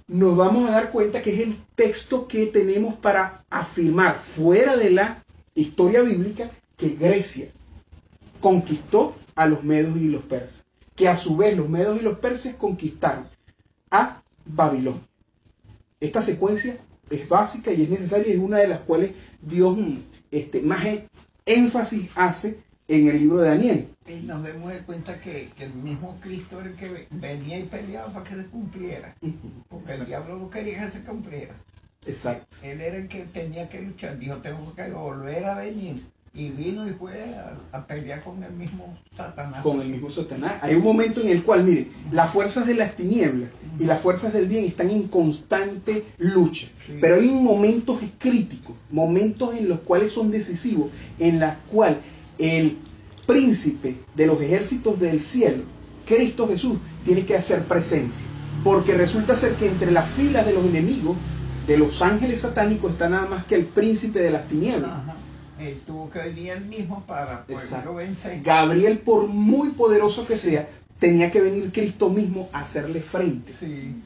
S1: nos vamos a dar cuenta que es el texto que tenemos para afirmar fuera de la historia bíblica que Grecia conquistó a los medos y los persas, que a su vez los medos y los persas conquistaron a Babilonia. Esta secuencia es básica y es necesaria, y es una de las cuales Dios más énfasis hace en el libro de Daniel.
S2: Y nos damos de cuenta que el mismo Cristo era el que venía y peleaba para que se cumpliera. Porque
S1: Exacto.
S2: el diablo no quería que se cumpliera.
S1: Exacto.
S2: Él era el que tenía que luchar. Dijo, tengo que volver a venir. Y vino y fue a pelear con el mismo Satanás.
S1: Con el mismo Satanás. Hay un momento en el cual, miren, las fuerzas de las tinieblas y las fuerzas del bien están en constante lucha.
S2: Sí.
S1: Pero hay momentos críticos, momentos en los cuales son decisivos, en los cuales el príncipe de los ejércitos del cielo, Cristo Jesús, tiene que hacer presencia. Porque resulta ser que entre las filas de los enemigos, de los ángeles satánicos, está nada más que el príncipe de las tinieblas.
S2: Ajá. Él tuvo que venir él mismo para poderlo vencer.
S1: Gabriel, por muy poderoso que sea, tenía que venir Cristo mismo a hacerle frente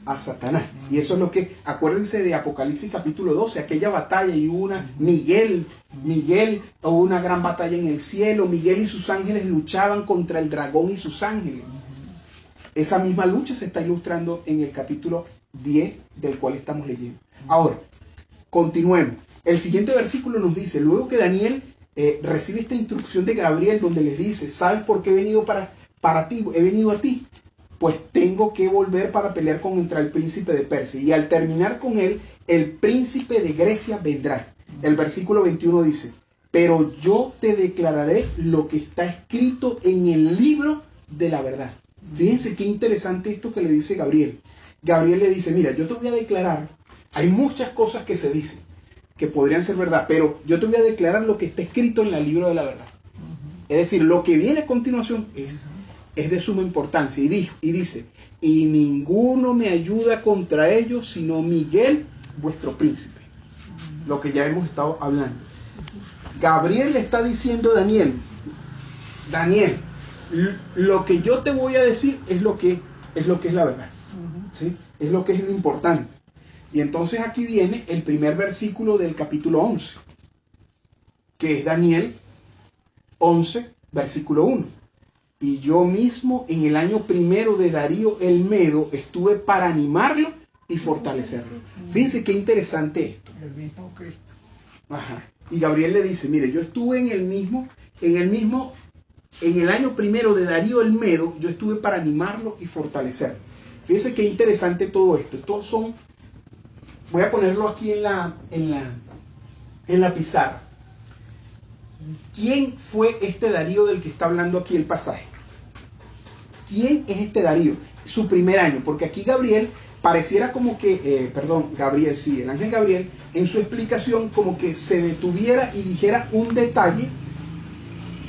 S1: a Satanás. Y eso es lo que, acuérdense de Apocalipsis capítulo 12, aquella batalla, y hubo una, Miguel, hubo una gran batalla en el cielo, Miguel y sus ángeles luchaban contra el dragón y sus ángeles. Esa misma lucha se está ilustrando en el capítulo 10 del cual estamos leyendo. Ahora, continuemos. El siguiente versículo nos dice, luego que Daniel recibe esta instrucción de Gabriel donde les dice, ¿sabes por qué he venido para ti? He venido a ti. Pues tengo que volver para pelear contra el príncipe de Persia. Y al terminar con él, el príncipe de Grecia vendrá. El versículo 21 dice, pero yo te declararé lo que está escrito en el libro de la verdad. Fíjense qué interesante esto que le dice Gabriel. Gabriel le dice, mira, yo te voy a declarar, hay muchas cosas que se dicen que podrían ser verdad, pero yo te voy a declarar lo que está escrito en el libro de la verdad. Es decir, lo que viene a continuación es de suma importancia. Y dice, y ninguno me ayuda contra ellos, sino Miguel, vuestro príncipe. Lo que ya hemos estado hablando. Gabriel le está diciendo a Daniel, lo que yo te voy a decir es lo que es la verdad. ¿Sí? Es lo que es lo importante. Y entonces aquí viene el primer versículo del capítulo 11, que es Daniel 11, versículo 1. Y yo mismo en el año primero de Darío el Medo estuve para animarlo y fortalecerlo. Fíjense qué interesante esto.
S2: El mismo Cristo.
S1: Ajá. Y Gabriel le dice, mire, yo estuve en el año primero de Darío el Medo, yo estuve para animarlo y fortalecerlo. Fíjense qué interesante todo esto. Estos son, voy a ponerlo aquí en la pizarra. ¿Quién fue este Darío del que está hablando aquí el pasaje? ¿Quién es este Darío? Su primer año, porque aquí Gabriel pareciera como que, el ángel Gabriel, en su explicación como que se detuviera y dijera un detalle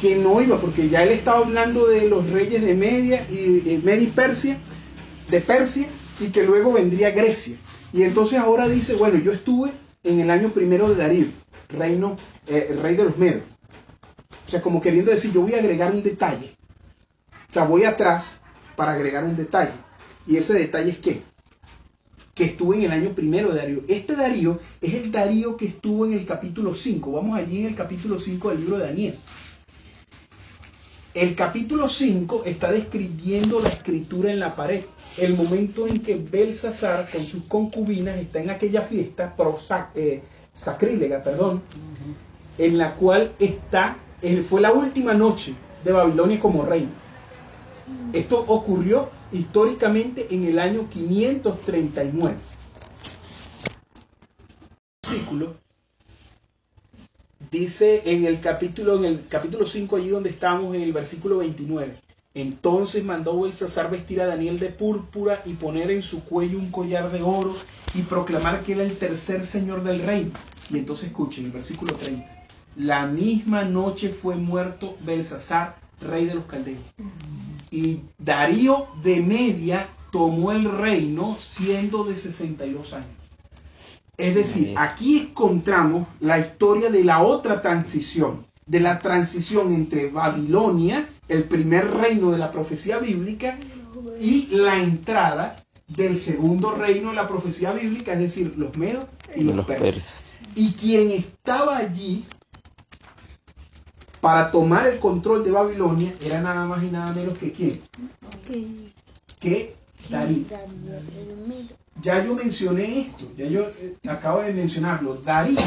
S1: que no iba, porque ya él estaba hablando de los reyes de Media y Persia, de Persia, y que luego vendría Grecia. Y entonces ahora dice, bueno, yo estuve en el año primero de Darío, el rey de los Medos. O sea, como queriendo decir, yo voy a agregar un detalle. O sea, voy atrás para agregar un detalle. Y ese detalle es ¿qué? Que estuvo en el año primero de Darío. Este Darío es el Darío que estuvo en el capítulo 5. Vamos allí en el capítulo 5 del libro de Daniel. El capítulo 5 está describiendo la escritura en la pared. El momento en que Belsasar con sus concubinas está en aquella fiesta sacrílega, en la cual fue la última noche de Babilonia como reino. Esto ocurrió históricamente en el año 539. Versículo dice en el capítulo 5, allí donde estamos, en el versículo 29. Entonces mandó Belsasar vestir a Daniel de púrpura y poner en su cuello un collar de oro y proclamar que era el tercer señor del reino. Y entonces escuchen el versículo 30. La misma noche fue muerto Belsasar, rey de los caldeos. Y Darío de Media tomó el reino siendo de 62 años. Es decir, aquí encontramos la historia de la otra transición, de la transición entre Babilonia, el primer reino de la profecía bíblica, y la entrada del segundo reino de la profecía bíblica, es decir, los medos y los persas. Y quien estaba allí para tomar el control de Babilonia era nada más y nada menos que ¿quién? Que Darío. Ya yo mencioné esto, ya yo acabo de mencionarlo. Darío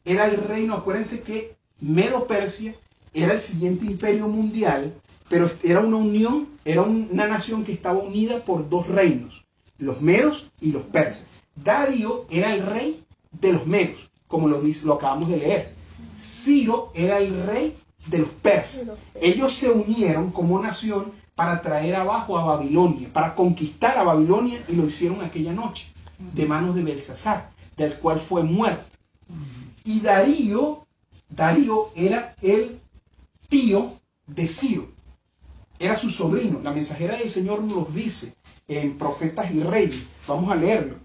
S1: era el reino, acuérdense que Medo-Persia era el siguiente imperio mundial, pero era una unión, era una nación que estaba unida por dos reinos, los medos y los persas. Darío era el rey de los medos, como lo acabamos de leer. Ciro era el rey de los persas. Ellos se unieron como nación para traer abajo a Babilonia, para conquistar a Babilonia, y lo hicieron aquella noche, de manos de Belsasar, del cual fue muerto. Y Darío era el tío de Ciro, era su sobrino. La mensajera del Señor nos los dice en Profetas y Reyes. Vamos a leerlo.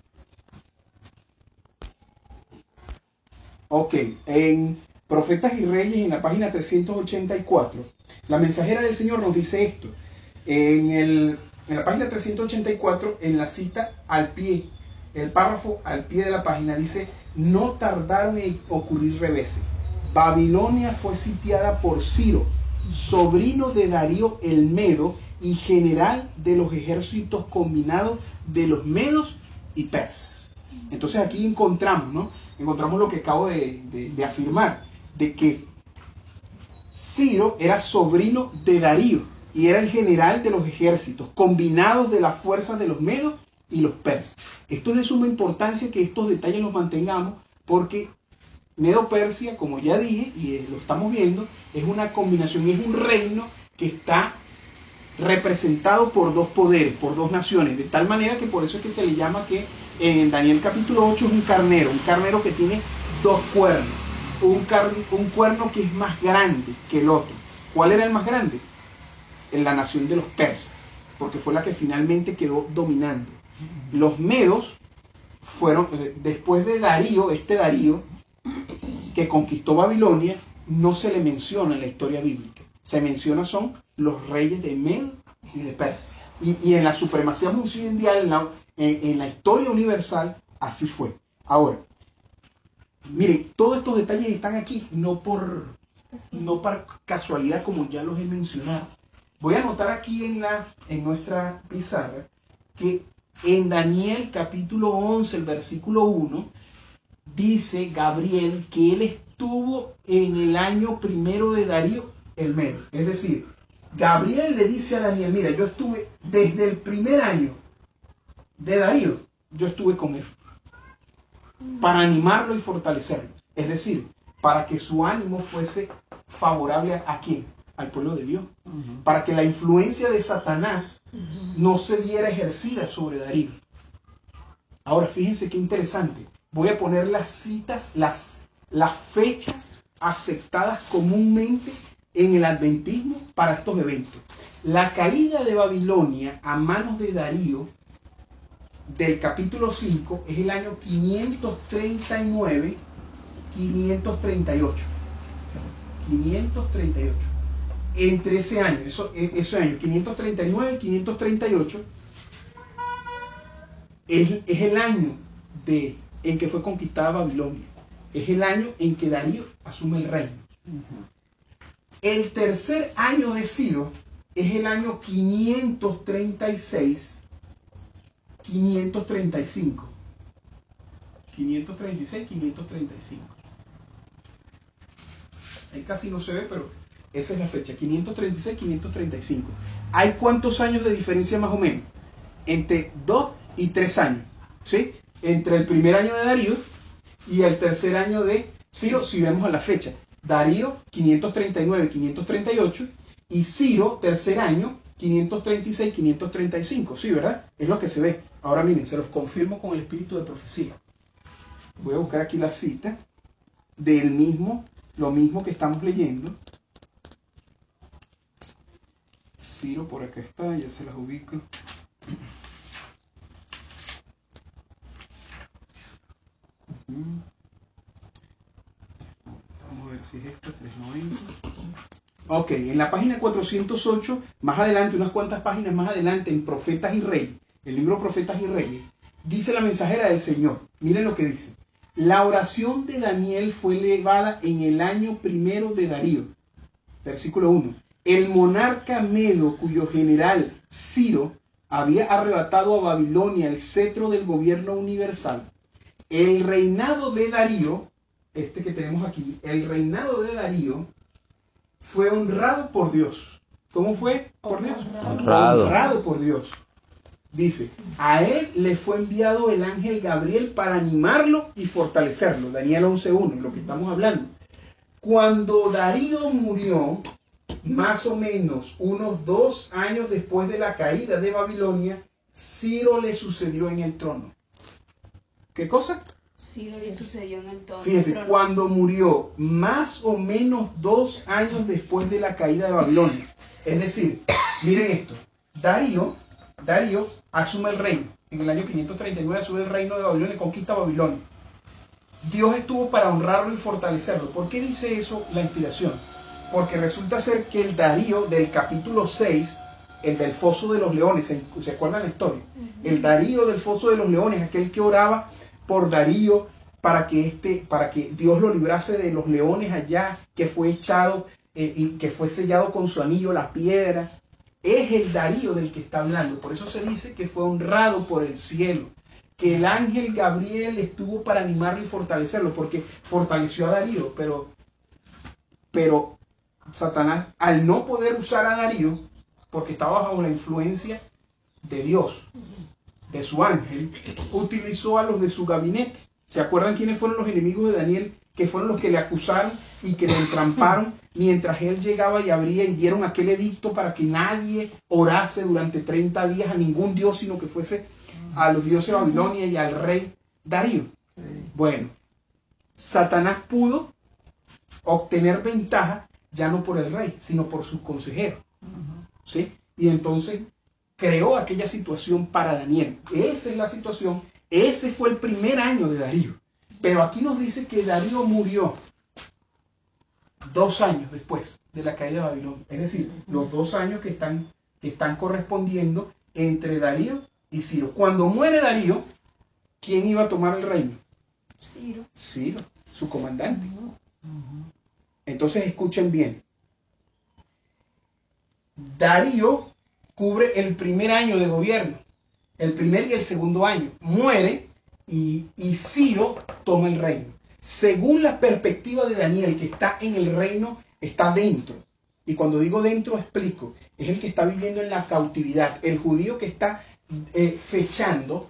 S1: Ok, en Profetas y Reyes, en la página 384, la mensajera del Señor nos dice esto. En la página 384, en la cita al pie, el párrafo al pie de la página dice: no tardaron en ocurrir reveses. Babilonia fue sitiada por Ciro, sobrino de Darío el Medo y general de los ejércitos combinados de los medos y persas. Entonces aquí encontramos, ¿no? Encontramos lo que acabo de afirmar, de que Ciro era sobrino de Darío y era el general de los ejércitos combinados de las fuerzas de los medos y los persas. Esto es de suma importancia que estos detalles los mantengamos, porque Medo-Persia, como ya dije, y lo estamos viendo, es una combinación, es un reino que está representado por dos poderes, por dos naciones, de tal manera que por eso es que se le llama que en Daniel capítulo 8 es un carnero que tiene dos cuernos, un cuerno que es más grande que el otro. ¿Cuál era el más grande? En la nación de los persas, porque fue la que finalmente quedó dominando. Los medos fueron, después de Darío, Darío, que conquistó Babilonia, no se le menciona en la historia bíblica. Se menciona son los reyes de Medo y de Persia. Y en la supremacía mundial, en la historia universal, así fue. Ahora, miren, todos estos detalles están aquí, no por casualidad, como ya los he mencionado. Voy a anotar aquí en nuestra pizarra que en Daniel capítulo 11, el versículo 1, dice Gabriel que él estuvo en el año primero de Darío el Medo. Es decir, Gabriel le dice a Daniel: mira, yo estuve desde el primer año de Darío, yo estuve con él para animarlo y fortalecerlo. Es decir, para que su ánimo fuese favorable ¿a quién? Al pueblo de Dios. Para que la influencia de Satanás no se viera ejercida sobre Darío. Ahora, fíjense qué interesante. Voy a poner las citas, las fechas aceptadas comúnmente en el adventismo para estos eventos. La caída de Babilonia a manos de Darío del capítulo 5 es el año 539-538. 538. Entre ese año, ese año 539 y 538 es el año en que fue conquistada Babilonia. Es el año en que Darío asume el reino. El tercer año de Ciro es el año 536-535. 536-535. Ahí casi no se ve, pero esa es la fecha, 536-535. ¿Hay cuántos años de diferencia más o menos? Entre 2 y 3 años, ¿sí? Entre el primer año de Darío y el tercer año de Ciro, si vemos a la fecha. Darío, 539-538, y Ciro, tercer año, 536-535. Sí, ¿verdad? Es lo que se ve. Ahora miren, se los confirmo con el espíritu de profecía. Voy a buscar aquí la cita del mismo, lo mismo que estamos leyendo. Ciro por acá está, ya se las ubico. Vamos a ver si es esta, 390. Ok, en la página 408, más adelante, unas cuantas páginas más adelante, en Profetas y Reyes, el libro Profetas y Reyes, dice la mensajera del Señor. Miren lo que dice. La oración de Daniel fue elevada en el año primero de Darío. Versículo 1. El monarca medo, cuyo general Ciro había arrebatado a Babilonia el cetro del gobierno universal. El reinado de Darío, este que tenemos aquí, el reinado de Darío fue honrado por Dios. ¿Cómo fue por Dios? Honrado por Dios. Dice, a él le fue enviado el ángel Gabriel para animarlo y fortalecerlo. Daniel 11.1, lo que estamos hablando. Cuando Darío murió, más o menos unos 2 años después de la caída de Babilonia, Ciro le sucedió en el trono. ¿Qué cosa?
S3: Ciro le sucedió en el trono.
S1: Fíjense, cuando murió, más o menos 2 años después de la caída de Babilonia. Es decir, miren esto, Darío asume el reino. En el año 539 asume el reino de Babilonia y conquista Babilonia. Dios estuvo para honrarlo y fortalecerlo. ¿Por qué dice eso la inspiración? Porque resulta ser que el Darío del capítulo 6, el del foso de los leones, ¿se acuerdan la historia? El Darío del foso de los leones, aquel que oraba por Darío para que Dios lo librase de los leones allá, que fue echado y que fue sellado con su anillo la piedra. Es el Darío del que está hablando. Por eso se dice que fue honrado por el cielo, que el ángel Gabriel estuvo para animarlo y fortalecerlo, porque fortaleció a Darío, pero Satanás, al no poder usar a Darío, porque estaba bajo la influencia de Dios, de su ángel, utilizó a los de su gabinete. ¿Se acuerdan quiénes fueron los enemigos de Daniel? Que fueron los que le acusaron y que le entramparon mientras él llegaba y abría y dieron aquel edicto para que nadie orase durante 30 días a ningún dios, sino que fuese a los dioses de Babilonia y al rey Darío. Bueno, Satanás pudo obtener ventaja ya no por el rey, sino por sus consejeros. ¿Sí? Y entonces creó aquella situación para Daniel. Esa es la situación. Ese fue el primer año de Darío. Pero aquí nos dice que Darío murió 2 años después de la caída de Babilonia. Es decir, los 2 años que están correspondiendo entre Darío y Ciro. Cuando muere Darío, ¿quién iba a tomar el reino? Ciro, su comandante. Entonces escuchen bien. Darío cubre el primer año de gobierno, el primer y el segundo año. Muere y Ciro toma el reino. Según la perspectiva de Daniel, que está en el reino, está dentro. Y cuando digo dentro, explico. Es el que está viviendo en la cautividad. El judío que está fechando.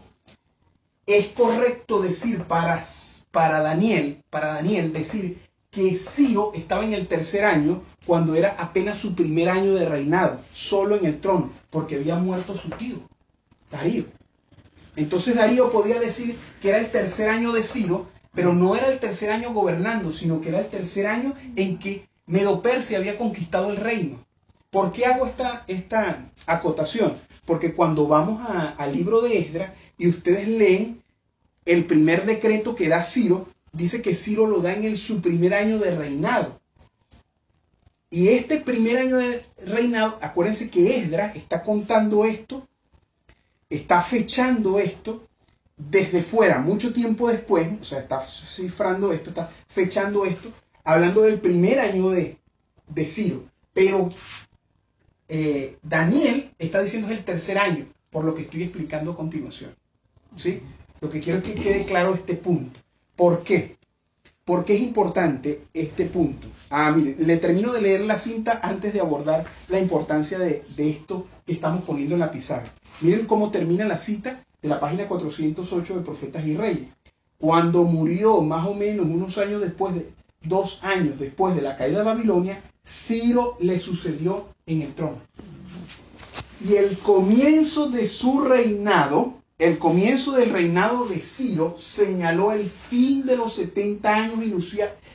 S1: Es correcto decir para Daniel decir que Ciro estaba en el tercer año cuando era apenas su primer año de reinado, solo en el trono, porque había muerto su tío, Darío. Entonces Darío podía decir que era el tercer año de Ciro, pero no era el tercer año gobernando, sino que era el tercer año en que Medo-Persia había conquistado el reino. ¿Por qué hago esta acotación? Porque cuando vamos al libro de Esdras y ustedes leen el primer decreto que da Ciro, dice que Ciro lo da en su primer año de reinado. Y este primer año de reinado, acuérdense que Esdras está contando esto, está fechando esto desde fuera, mucho tiempo después, o sea, está cifrando esto, está fechando esto, hablando del primer año de Ciro. Pero Daniel está diciendo es el tercer año, por lo que estoy explicando a continuación. ¿Sí? Lo que quiero es que quede claro este punto. ¿Por qué? ¿Por qué es importante este punto? Miren, le termino de leer la cinta antes de abordar la importancia de esto que estamos poniendo en la pizarra. Miren cómo termina la cita de la página 408 de Profetas y Reyes. Cuando murió más o menos unos años después, 2 años después de la caída de Babilonia, Ciro le sucedió en el trono. Y el comienzo de su reinado El comienzo del reinado de Ciro señaló el fin de los 70 años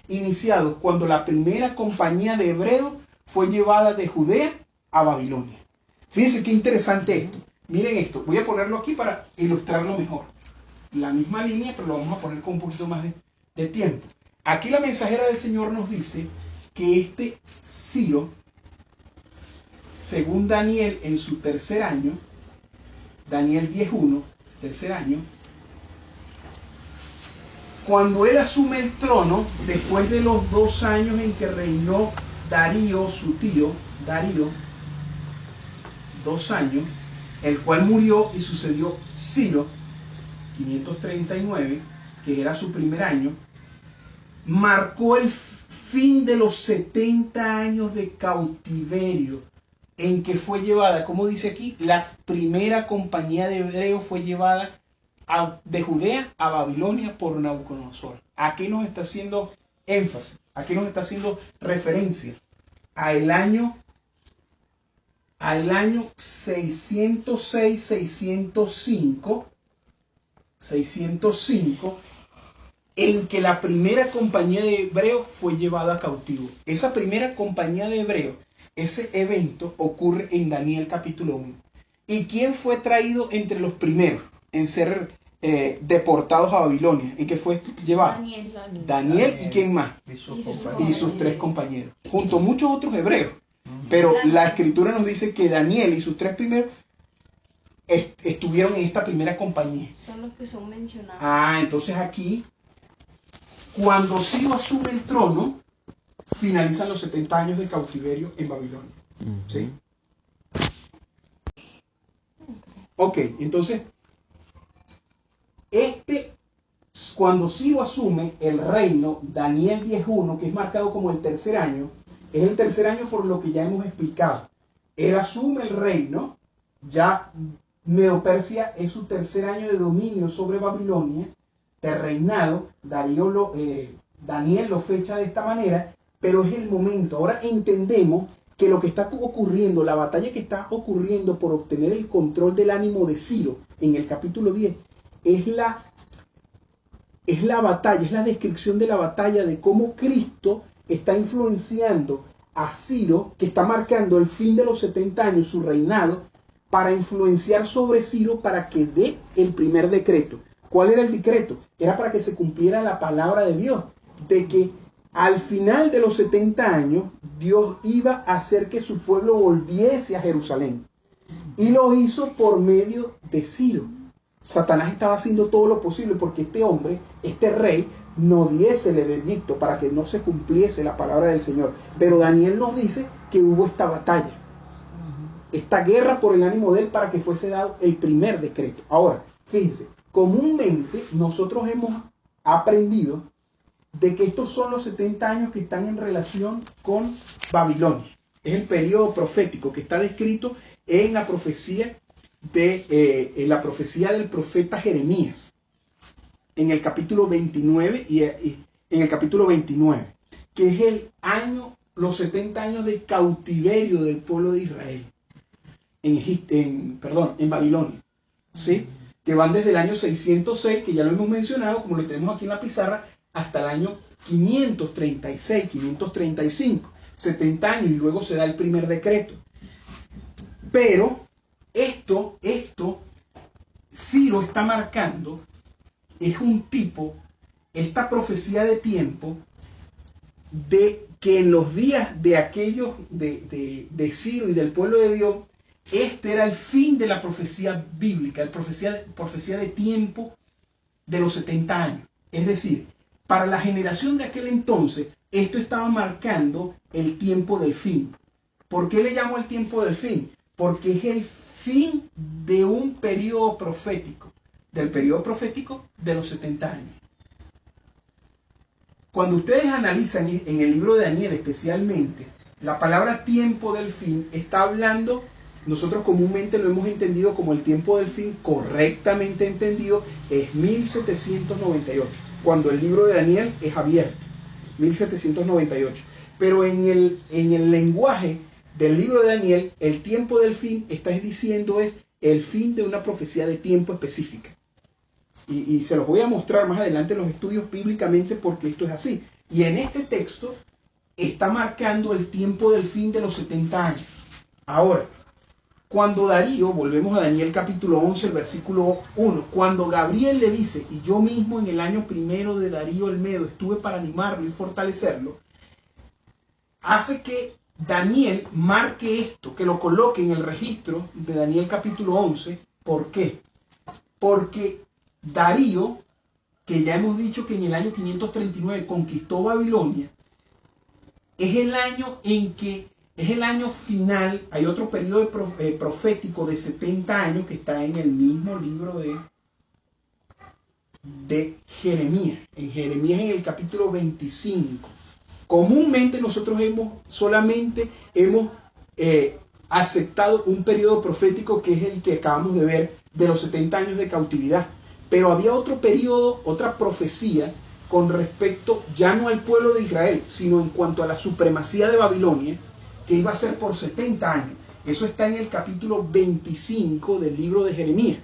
S1: iniciados cuando la primera compañía de hebreos fue llevada de Judea a Babilonia. Fíjense qué interesante esto. Miren esto, voy a ponerlo aquí para ilustrarlo mejor. La misma línea, pero lo vamos a poner con un poquito más de tiempo. Aquí la mensajera del Señor nos dice que este Ciro, según Daniel en su tercer año, Daniel 10:1, tercer año, cuando él asume el trono, después de los 2 años en que reinó Darío, su tío, Darío, 2 años, el cual murió y sucedió Ciro, 539, que era su primer año, marcó el fin de los 70 años de cautiverio en que fue llevada, como dice aquí, la primera compañía de hebreos fue llevada de Judea a Babilonia por Nabucodonosor. ¿A qué nos está haciendo énfasis? ¿A qué nos está haciendo referencia? Al año 606-605, en que la primera compañía de hebreos fue llevada a cautivo. Esa primera compañía de hebreos, ese evento ocurre en Daniel capítulo 1. ¿Y quién fue traído entre los primeros en ser deportados a Babilonia? ¿En qué fue llevado? Daniel y ¿quién más? Y sus 3 compañeros, junto a muchos otros hebreos. Pero la escritura nos dice que Daniel y sus 3 primeros estuvieron en esta primera compañía.
S3: Son los que son mencionados.
S1: Entonces aquí, cuando Ciro asume el trono, finalizan los 70 años de cautiverio en Babilonia. ¿Sí? Ok, entonces, cuando Ciro asume el reino, Daniel 10:1, que es marcado como el tercer año, es el tercer año por lo que ya hemos explicado. Él asume el reino, ya Medo-Persia es su tercer año de dominio sobre Babilonia, de reinado. Daniel lo fecha de esta manera, pero es el momento. Ahora entendemos que lo que está ocurriendo, la batalla que está ocurriendo por obtener el control del ánimo de Ciro en el capítulo 10, es la batalla, es la descripción de la batalla de cómo Cristo está influenciando a Ciro, que está marcando el fin de los 70 años, su reinado, para influenciar sobre Ciro para que dé el primer decreto. ¿Cuál era el decreto? Era para que se cumpliera la palabra de Dios, de que al final de los 70 años, Dios iba a hacer que su pueblo volviese a Jerusalén. Y lo hizo por medio de Ciro. Satanás estaba haciendo todo lo posible porque este hombre, este rey, no diese el edicto para que no se cumpliese la palabra del Señor. Pero Daniel nos dice que hubo esta batalla, esta guerra por el ánimo de él para que fuese dado el primer decreto. Ahora, fíjense, comúnmente nosotros hemos aprendido de que estos son los 70 años que están en relación con Babilonia. Es el periodo profético que está descrito en la profecía del profeta Jeremías, en el capítulo 29 y en el capítulo 29, que es los 70 años de cautiverio del pueblo de Israel en Babilonia, ¿sí? Que van desde el año 606, que ya lo hemos mencionado, como lo tenemos aquí en la pizarra, hasta el año 536, 535, 70 años, y luego se da el primer decreto. Pero esto Ciro está marcando, es esta profecía de tiempo, de que en los días de aquellos, de Ciro y del pueblo de Dios, este era el fin de la profecía bíblica, la profecía de tiempo de los 70 años. Es decir, para la generación de aquel entonces, esto estaba marcando el tiempo del fin. ¿Por qué le llamo el tiempo del fin? Porque es el fin de un periodo profético, del periodo profético de los 70 años. Cuando ustedes analizan en el libro de Daniel especialmente, la palabra tiempo del fin está hablando, nosotros comúnmente lo hemos entendido como el tiempo del fin, correctamente entendido, es 1798, cuando el libro de Daniel es abierto, 1798. Pero en el lenguaje del libro de Daniel, el tiempo del fin está diciendo es el fin de una profecía de tiempo específica. Y se los voy a mostrar más adelante en los estudios bíblicamente porque esto es así. Y en este texto está marcando el tiempo del fin de los 70 años. Ahora, cuando Darío, volvemos a Daniel capítulo 11, el versículo 1, cuando Gabriel le dice, y yo mismo en el año primero de Darío el Medo estuve para animarlo y fortalecerlo, hace que Daniel marque esto, que lo coloque en el registro de Daniel capítulo 11. ¿Por qué? Porque Darío, que ya hemos dicho que en el año 539 conquistó Babilonia, es el año en que es el año final. Hay otro periodo profético de 70 años que está en el mismo libro de Jeremías. En Jeremías, en el capítulo 25. Comúnmente nosotros solamente hemos aceptado un periodo profético que es el que acabamos de ver de los 70 años de cautividad. Pero había otro periodo, otra profecía con respecto ya no al pueblo de Israel, sino en cuanto a la supremacía de Babilonia, que iba a ser por 70 años. Eso está en el capítulo 25 del libro de Jeremías,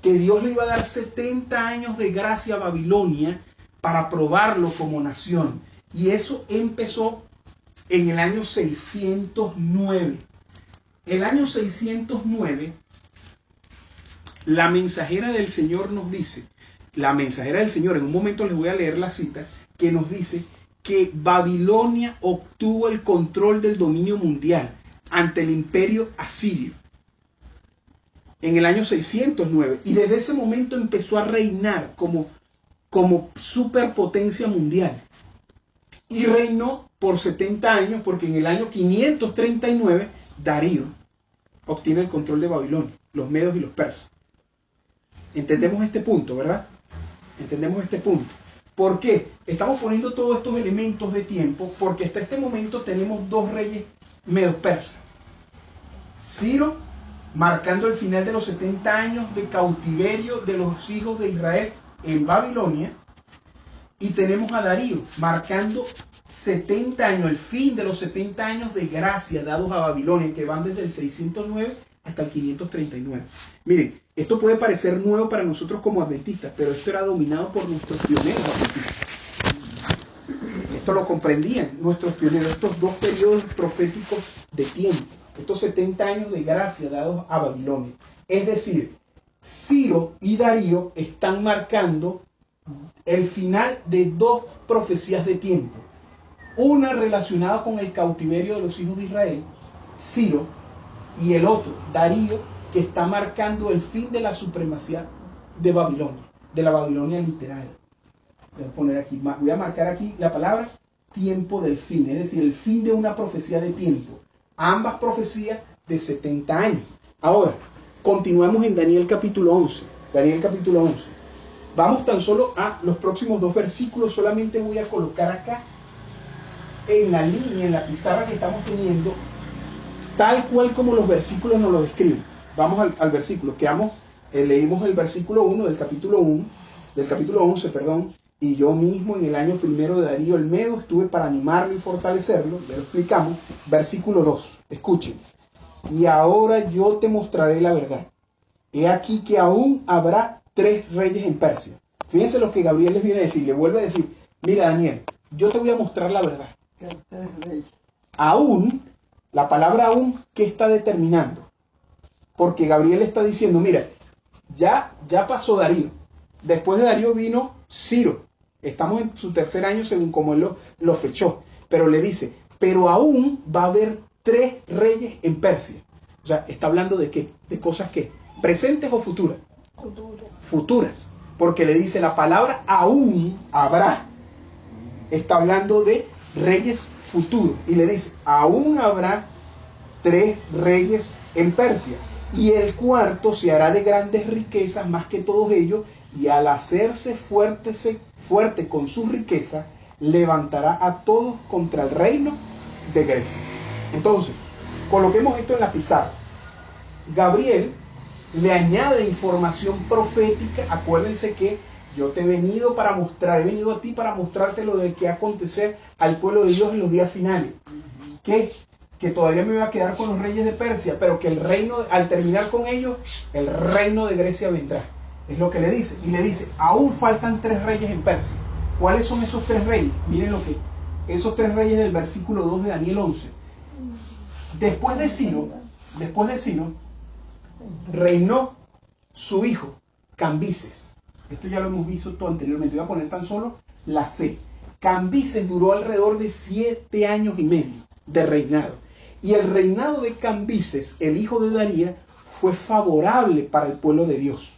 S1: que Dios le iba a dar 70 años de gracia a Babilonia para probarlo como nación. Y eso empezó en el año 609. El año 609, la mensajera del Señor nos dice, la mensajera del Señor, en un momento les voy a leer la cita, que nos dice que Babilonia obtuvo el control del dominio mundial ante el imperio asirio en el año 609. Y desde ese momento empezó a reinar como superpotencia mundial. Y reinó por 70 años porque en el año 539 Darío obtiene el control de Babilonia, los medos y los persas. Entendemos este punto, ¿verdad? Entendemos este punto. ¿Por qué? Estamos poniendo todos estos elementos de tiempo porque hasta este momento tenemos dos reyes medos persas. Ciro, marcando el final de los 70 años de cautiverio de los hijos de Israel en Babilonia. Y tenemos a Darío, marcando 70 años, el fin de los 70 años de gracia dados a Babilonia, que van desde el 609 hasta el 539. Miren, esto puede parecer nuevo para nosotros como adventistas, pero esto era dominado por nuestros pioneros adventistas. Esto lo comprendían nuestros pioneros, estos dos periodos proféticos de tiempo, estos 70 años de gracia dados a Babilonia. Es decir, Ciro y Darío están marcando el final de dos profecías de tiempo. Una relacionada con el cautiverio de los hijos de Israel, Ciro, y el otro, Darío, que está marcando el fin de la supremacía de Babilonia, de la Babilonia literal. Voy a marcar aquí la palabra tiempo del fin, es decir, el fin de una profecía de tiempo. Ambas profecías de 70 años. Ahora, continuamos en Daniel capítulo 11. Daniel capítulo 11. Vamos tan solo a los próximos dos versículos. Solamente voy a colocar acá en la línea, en la pizarra que estamos teniendo, tal cual como los versículos nos lo describen. Vamos al versículo. Leímos el versículo 1 del capítulo 11, perdón. Y yo mismo en el año primero de Darío el Medo estuve para animarlo y fortalecerlo. Ya lo explicamos. Versículo 2. Escuchen. Y ahora yo te mostraré la verdad. He aquí que aún habrá 3 reyes en Persia. Fíjense lo que Gabriel les viene a decir. Le vuelve a decir, mira Daniel, yo te voy a mostrar la verdad. Aún, la palabra aún, ¿qué está determinando? Porque Gabriel está diciendo, mira, ya pasó Darío. Después de Darío vino Ciro. Estamos en su tercer año según como él lo fechó. Pero le dice, pero aún va a haber 3 reyes en Persia. O sea, está hablando de qué, de cosas que, presentes o futuras. Futuras. Porque le dice la palabra aún habrá. Está hablando de reyes futuros. Y le dice, aún habrá 3 reyes en Persia. Y el cuarto se hará de grandes riquezas más que todos ellos. Y al hacerse fuerte con su riqueza, levantará a todos contra el reino de Grecia. Entonces, coloquemos esto en la pizarra. Gabriel le añade información profética. Acuérdense que yo te he venido a ti para mostrarte lo de que acontecer al pueblo de Dios en los días finales. Que que todavía me iba a quedar con los reyes de Persia, pero que el reino, al terminar con ellos, el reino de Grecia vendrá. Es lo que le dice. Y le dice, aún faltan 3 reyes en Persia. ¿Cuáles son esos 3 reyes? Miren lo que, esos 3 reyes del versículo 2 de Daniel 11. Después de Ciro, reinó su hijo, Cambises. Esto ya lo hemos visto todo anteriormente. Voy a poner tan solo la C. Cambises duró alrededor de 7 años y medio de reinado. Y el reinado de Cambises, el hijo de Darío, fue favorable para el pueblo de Dios.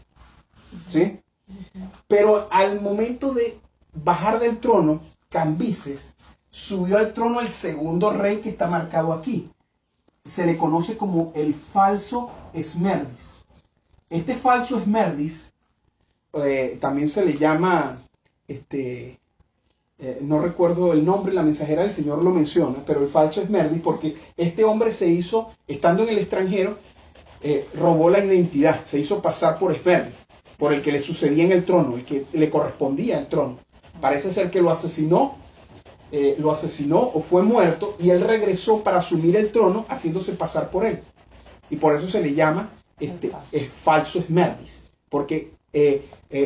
S1: ¿Sí? Pero al momento de bajar del trono, Cambises subió al trono el segundo rey que está marcado aquí. Se le conoce como el falso Esmerdis. Este falso Esmerdis también se le llama, no recuerdo el nombre, la mensajera del Señor lo menciona, pero el falso Esmerdis, porque este hombre se hizo, estando en el extranjero, robó la identidad, se hizo pasar por Esmerdis, por el que le sucedía en el trono, el que le correspondía al trono. Parece ser que lo asesinó o fue muerto, y él regresó para asumir el trono haciéndose pasar por él. Y por eso se le llama falso Esmerdis, porque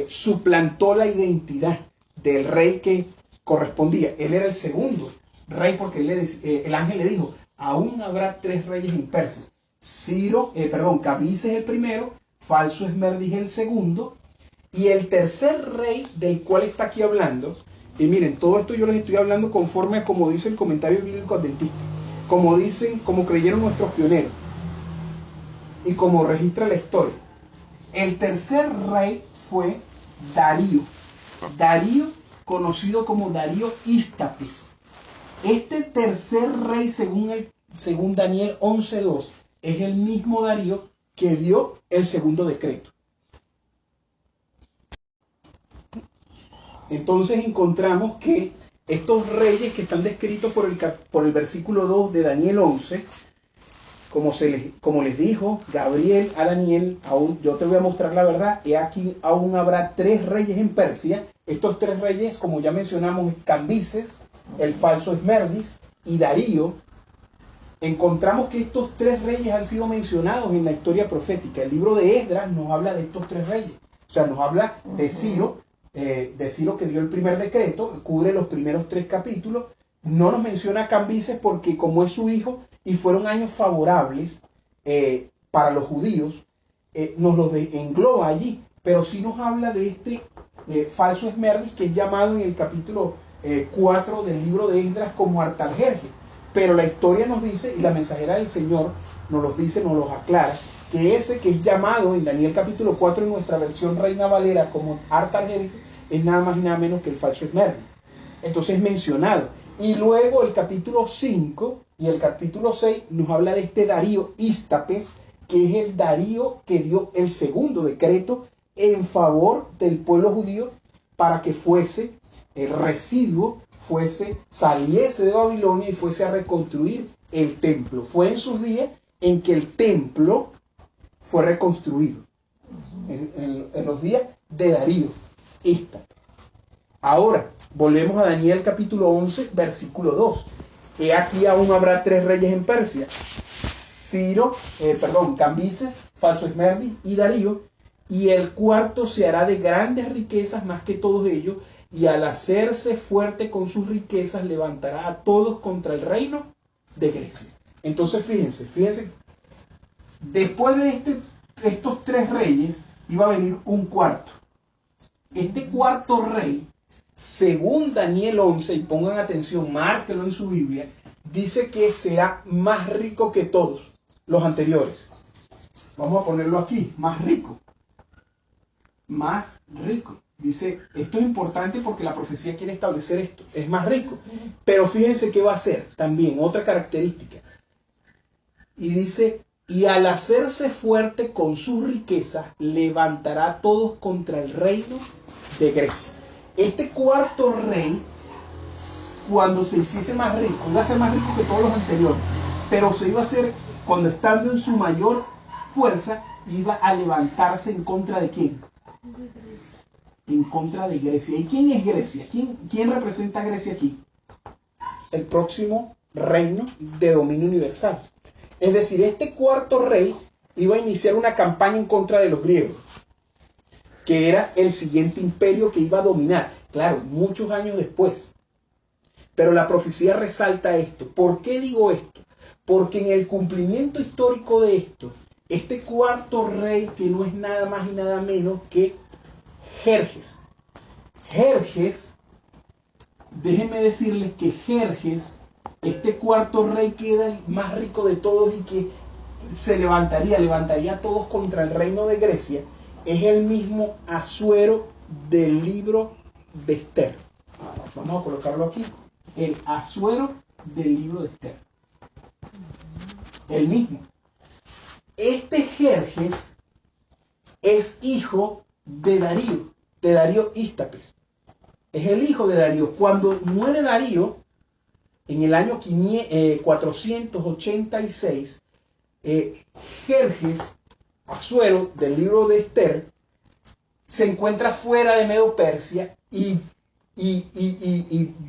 S1: suplantó la identidad del rey que correspondía. Él era el segundo rey, porque el ángel le dijo, aún habrá 3 reyes en Persia. Cambises es el primero, falso Esmerdis el segundo, y el tercer rey del cual está aquí hablando. Y miren, todo esto yo les estoy hablando conforme a como dice el comentario bíblico adventista, como creyeron nuestros pioneros y como registra la historia. El tercer rey fue Darío. Darío, conocido como Darío Ístapes. Este tercer rey, según Daniel 11:2, es el mismo Darío que dio el segundo decreto. Entonces encontramos que estos reyes que están descritos por el versículo 2 de Daniel 11, como les dijo Gabriel a Daniel, yo te voy a mostrar la verdad, y aquí aún habrá 3 reyes en Persia. Estos 3 reyes, como ya mencionamos, Cambises, el falso Esmerdis y Darío. Encontramos que estos 3 reyes han sido mencionados en la historia profética. El libro de Esdras nos habla de estos 3 reyes. O sea, nos habla de Ciro que dio el primer decreto, cubre los primeros 3 capítulos. No nos menciona a Cambises porque como es su hijo y fueron años favorables para los judíos, nos los engloba allí. Pero sí nos habla de este falso Esmerdis, que es llamado en el capítulo 4 del libro de Esdras como Artajerjes. Pero la historia nos dice, y la mensajera del Señor nos los dice, nos los aclara, que ese que es llamado en Daniel capítulo 4 en nuestra versión Reina Valera como Artajerjes es nada más y nada menos que el falso Esmerdis. Entonces es mencionado. Y luego el capítulo 5 y el capítulo 6 nos habla de este Darío Ístapes, que es el Darío que dio el segundo decreto en favor del pueblo judío para que fuese el residuo, saliese de Babilonia y fuese a reconstruir el templo. Fue en sus días en que el templo fue reconstruido, en los días de Darío Ístapes. Ahora, volvemos a Daniel capítulo 11, versículo 2. He aquí aún habrá 3 reyes en Persia. Cambises, falso Esmerdis y Darío, y el cuarto se hará de grandes riquezas más que todos ellos, y al hacerse fuerte con sus riquezas levantará a todos contra el reino de Grecia. Entonces fíjense, después de estos 3 reyes iba a venir un cuarto. Este cuarto rey, según Daniel 11, y pongan atención, márquenlo en su Biblia, dice que será más rico que todos los anteriores. Vamos a ponerlo aquí, más rico. Más rico. Dice, esto es importante porque la profecía quiere establecer esto, es más rico. Pero fíjense qué va a hacer también, otra característica. Y dice, y al hacerse fuerte con sus riquezas, levantará a todos contra el reino de Grecia. Este cuarto rey, cuando se hiciese más rico, iba a ser más rico que todos los anteriores, pero se iba a hacer, cuando estando en su mayor fuerza, iba a levantarse en contra de ¿quién? En contra de Grecia. ¿Y quién es Grecia? ¿Quién representa a Grecia aquí? El próximo reino de dominio universal. Es decir, este cuarto rey iba a iniciar una campaña en contra de los griegos, que era el siguiente imperio que iba a dominar, claro, muchos años después. Pero la profecía resalta esto. ¿Por qué digo esto? Porque en el cumplimiento histórico de esto, este cuarto rey, que no es nada más y nada menos que Jerjes. Jerjes, déjenme decirles que Jerjes, este cuarto rey que era el más rico de todos y que se levantaría a todos contra el reino de Grecia, es el mismo Asuero del libro de Esther. Vamos a colocarlo aquí. El Asuero del libro de Esther. El mismo. Este Jerjes es hijo de Darío Ístapes. Es el hijo de Darío. Cuando muere Darío, en el año 486, Jerjes, Asuero del libro de Esther, se encuentra fuera de Medo-Persia y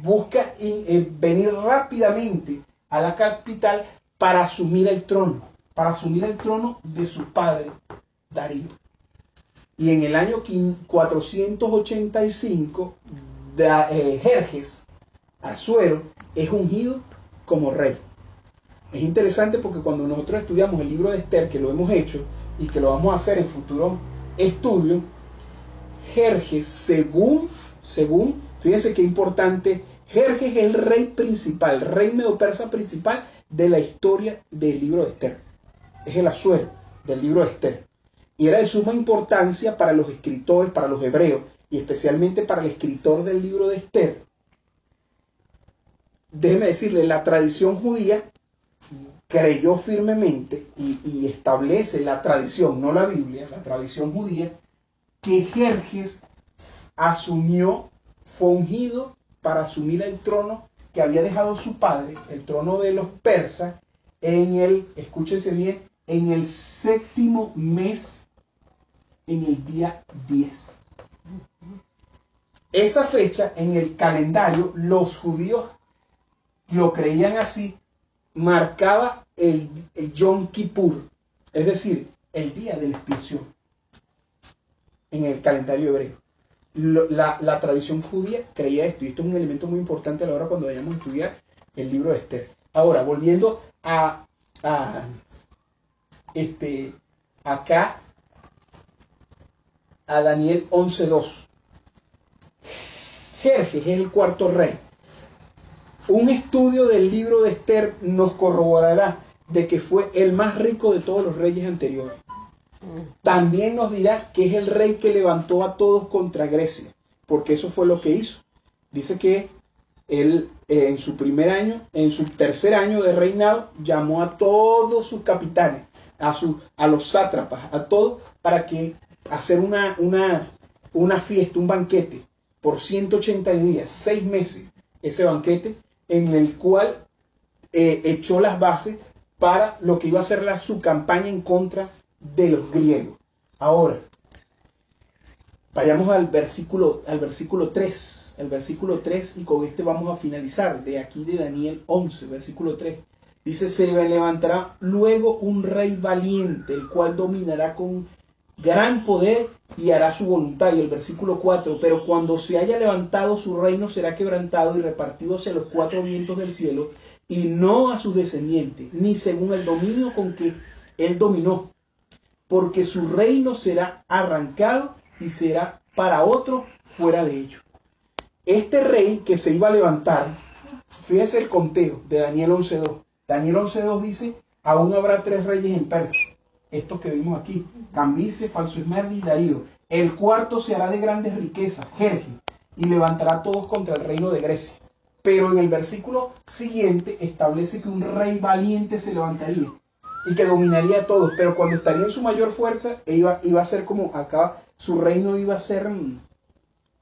S1: busca venir rápidamente a la capital para asumir el trono de su padre Darío. Y en el año 485, Jerjes, Asuero, es ungido como rey. Es interesante porque cuando nosotros estudiamos el libro de Esther, que lo hemos hecho y que lo vamos a hacer en futuro estudio, Jerjes, según, fíjense qué importante, Jerjes es el rey principal, rey medo-persa principal de la historia del libro de Esther. Es el Asuero del libro de Esther. Y era de suma importancia para los escritores, para los hebreos, y especialmente para el escritor del libro de Esther. Déjeme decirle, la tradición judía creyó firmemente y establece la tradición, no la Biblia, la tradición judía, que Jerjes fue ungido para asumir el trono que había dejado su padre, el trono de los persas, escúchense bien, en el 7º mes, en el día 10. Esa fecha en el calendario, los judíos lo creían así, marcaba el Yom Kippur, es decir, el día de la expiación en el calendario hebreo. La tradición judía creía esto, y esto es un elemento muy importante a la hora cuando vayamos a estudiar el libro de Esther. Ahora, volviendo acá a Daniel 11:2. Jerjes es el cuarto rey. Un estudio del libro de Esther nos corroborará de que fue el más rico de todos los reyes anteriores. También nos dirá que es el rey que levantó a todos contra Grecia, porque eso fue lo que hizo. Dice que él en su tercer año de reinado, llamó a todos sus capitanes, a los sátrapas, a todos, para que hacer una fiesta, un banquete, por 180 días, 6 meses, ese banquete, en el cual echó las bases para lo que iba a ser su campaña en contra de los griegos. Ahora, vayamos al versículo 3. El versículo 3, y con este vamos a finalizar, de aquí de Daniel 11, versículo 3. Dice, se levantará luego un rey valiente, el cual dominará con gran poder y hará su voluntad. Y el versículo 4, pero cuando se haya levantado, su reino será quebrantado y repartido hacia los 4 vientos del cielo, y no a sus descendientes, ni según el dominio con que él dominó, porque su reino será arrancado y será para otro fuera de ellos. Este rey que se iba a levantar, fíjese el conteo de Daniel 11:2. Daniel 11:2 dice, aún habrá 3 reyes en Persia. Estos que vimos aquí, Cambises, Falsoesmerdis y Darío. El cuarto se hará de grandes riquezas, Jerjes, y levantará a todos contra el reino de Grecia. Pero en el versículo siguiente establece que un rey valiente se levantaría y que dominaría a todos, pero cuando estaría en su mayor fuerza, iba a ser como acá, su reino iba a ser,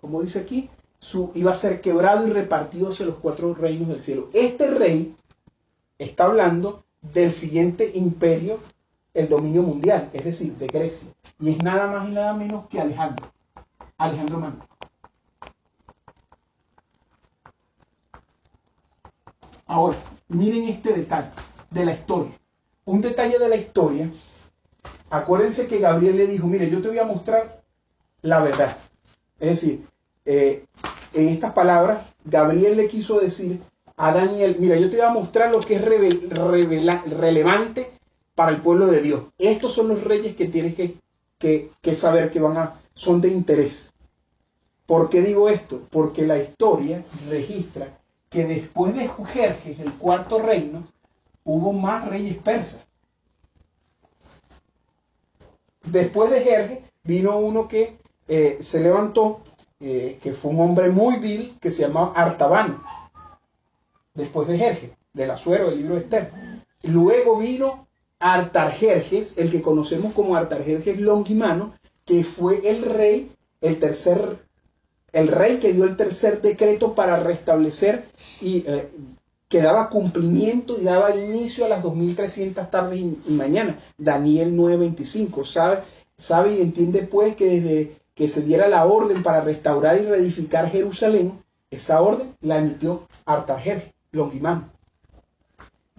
S1: como dice aquí, iba a ser quebrado y repartido hacia los 4 reinos del cielo. Este rey está hablando del siguiente imperio, el dominio mundial, es decir, de Grecia. Y es nada más y nada menos que Alejandro Magno. Ahora, miren este detalle de la historia. Un detalle de la historia, acuérdense que Gabriel le dijo, mire, yo te voy a mostrar la verdad. Es decir, en estas palabras, Gabriel le quiso decir a Daniel, mira, yo te voy a mostrar lo que es relevante para el pueblo de Dios. Estos son los reyes que tienes que saber que son de interés. ¿Por qué digo esto? Porque la historia registra que después de Jerjes, el cuarto reino, hubo más reyes persas. Después de Jerjes vino uno que se levantó, que fue un hombre muy vil, que se llamaba Artabano. Después de Jerjes, del Asuero del libro de Esther. Luego vino Artajerjes, el que conocemos como Artajerjes Longimano, que fue el rey que dio el tercer decreto para restablecer y que daba cumplimiento y daba inicio a las 2300 tardes y mañanas. Daniel 9:25. Sabe y entiende pues que desde que se diera la orden para restaurar y reedificar Jerusalén, esa orden la emitió Artajerjes Longimano.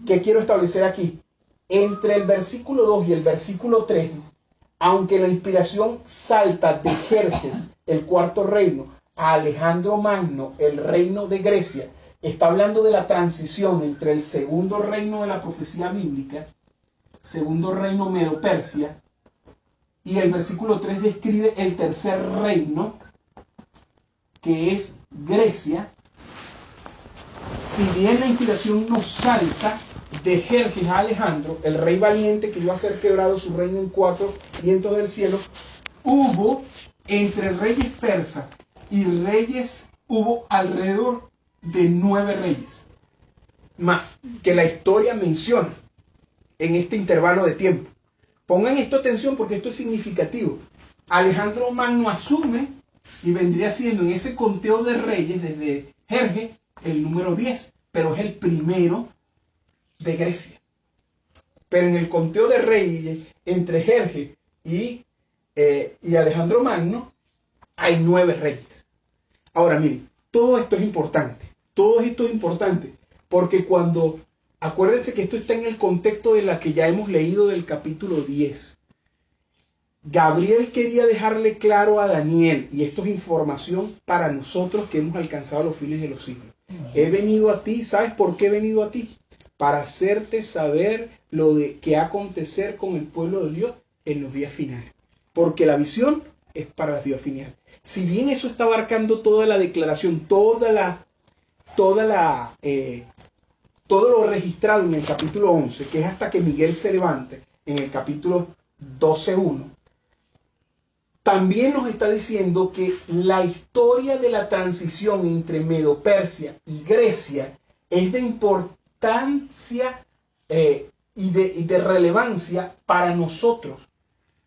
S1: ¿Qué quiero establecer aquí? Entre el versículo 2 y el versículo 3, aunque la inspiración salta de Jerjes, el cuarto reino, a Alejandro Magno, el reino de Grecia, está hablando de la transición entre el segundo reino de la profecía bíblica, segundo reino Medo-Persia, y el versículo 3 describe el tercer reino, que es Grecia. Si bien la inspiración nos salta de Jerjes a Alejandro, el rey valiente que iba a ser quebrado su reino en 4 vientos del cielo, hubo entre reyes persas y reyes, hubo alrededor de 9 reyes más que la historia menciona en este intervalo de tiempo. Pongan esto atención porque esto es significativo. Alejandro Magno asume y vendría siendo en ese conteo de reyes desde Jerjes el número 10, pero es el primero de Grecia. Pero en el conteo de reyes entre Jerjes y Alejandro Magno hay 9 reyes. Ahora miren, todo esto es importante. Todo esto es importante porque acuérdense que esto está en el contexto de la que ya hemos leído del capítulo 10. Gabriel quería dejarle claro a Daniel, y esto es información para nosotros que hemos alcanzado los fines de los siglos. He venido a ti, ¿sabes por qué he venido a ti? Para hacerte saber lo que va a acontecer con el pueblo de Dios en los días finales. Porque la visión es para los días finales. Si bien eso está abarcando toda la declaración, todo lo registrado en el capítulo 11, que es hasta que Miguel se levante, en el capítulo 12:1, también nos está diciendo que la historia de la transición entre Medo-Persia y Grecia es de importancia y de relevancia para nosotros.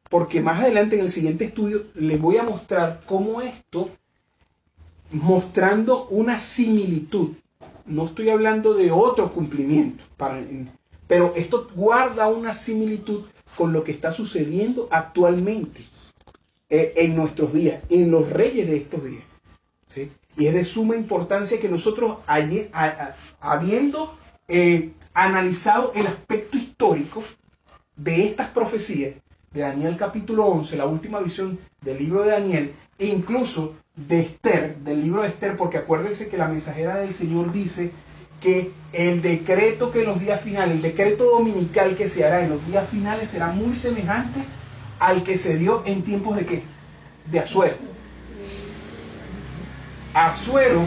S1: Porque más adelante en el siguiente estudio les voy a mostrar cómo esto, mostrando una similitud, no estoy hablando de otro cumplimiento, pero esto guarda una similitud con lo que está sucediendo actualmente en nuestros días, en los reyes de estos días. ¿Sí? Y es de suma importancia que nosotros, habiendo analizado el aspecto histórico de estas profecías, de Daniel capítulo 11, la última visión del libro de Daniel, e incluso de Esther, del libro de Esther, porque acuérdense que la mensajera del Señor dice que el decreto que en los días finales, el decreto dominical que se hará en los días finales será muy semejante al que se dio en tiempos de ¿qué? De Asuero. Asuero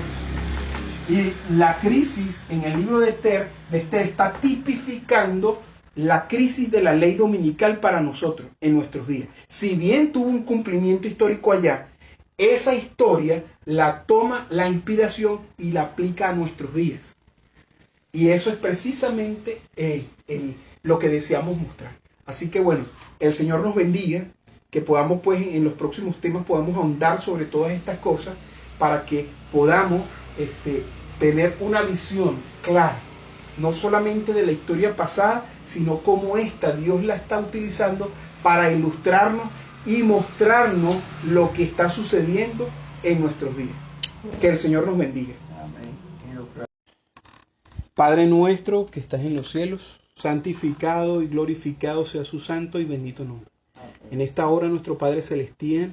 S1: y la crisis en el libro de Esther está tipificando la crisis de la ley dominical para nosotros en nuestros días. Si bien tuvo un cumplimiento histórico allá, esa historia la toma la inspiración y la aplica a nuestros días. Y eso es precisamente lo que deseamos mostrar. Así que bueno, el Señor nos bendiga, que podamos pues en los próximos temas podamos ahondar sobre todas estas cosas para que podamos tener una visión clara, no solamente de la historia pasada, sino cómo Dios la está utilizando para ilustrarnos y mostrarnos lo que está sucediendo en nuestros días. Que el Señor nos bendiga.
S2: Amén.
S1: Padre nuestro que estás en los cielos, santificado y glorificado sea su santo y bendito nombre. En esta hora, nuestro Padre Celestial,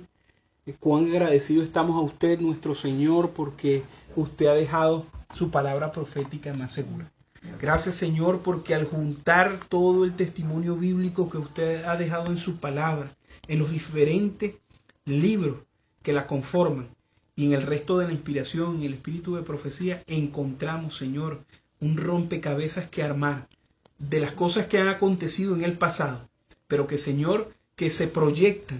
S1: cuán agradecidos estamos a usted, nuestro Señor, porque usted ha dejado su palabra profética más segura. Gracias, Señor, porque al juntar todo el testimonio bíblico que usted ha dejado en su palabra, en los diferentes libros que la conforman y en el resto de la inspiración, en el espíritu de profecía, encontramos, Señor, un rompecabezas que armar de las cosas que han acontecido en el pasado, pero que, Señor, que se proyectan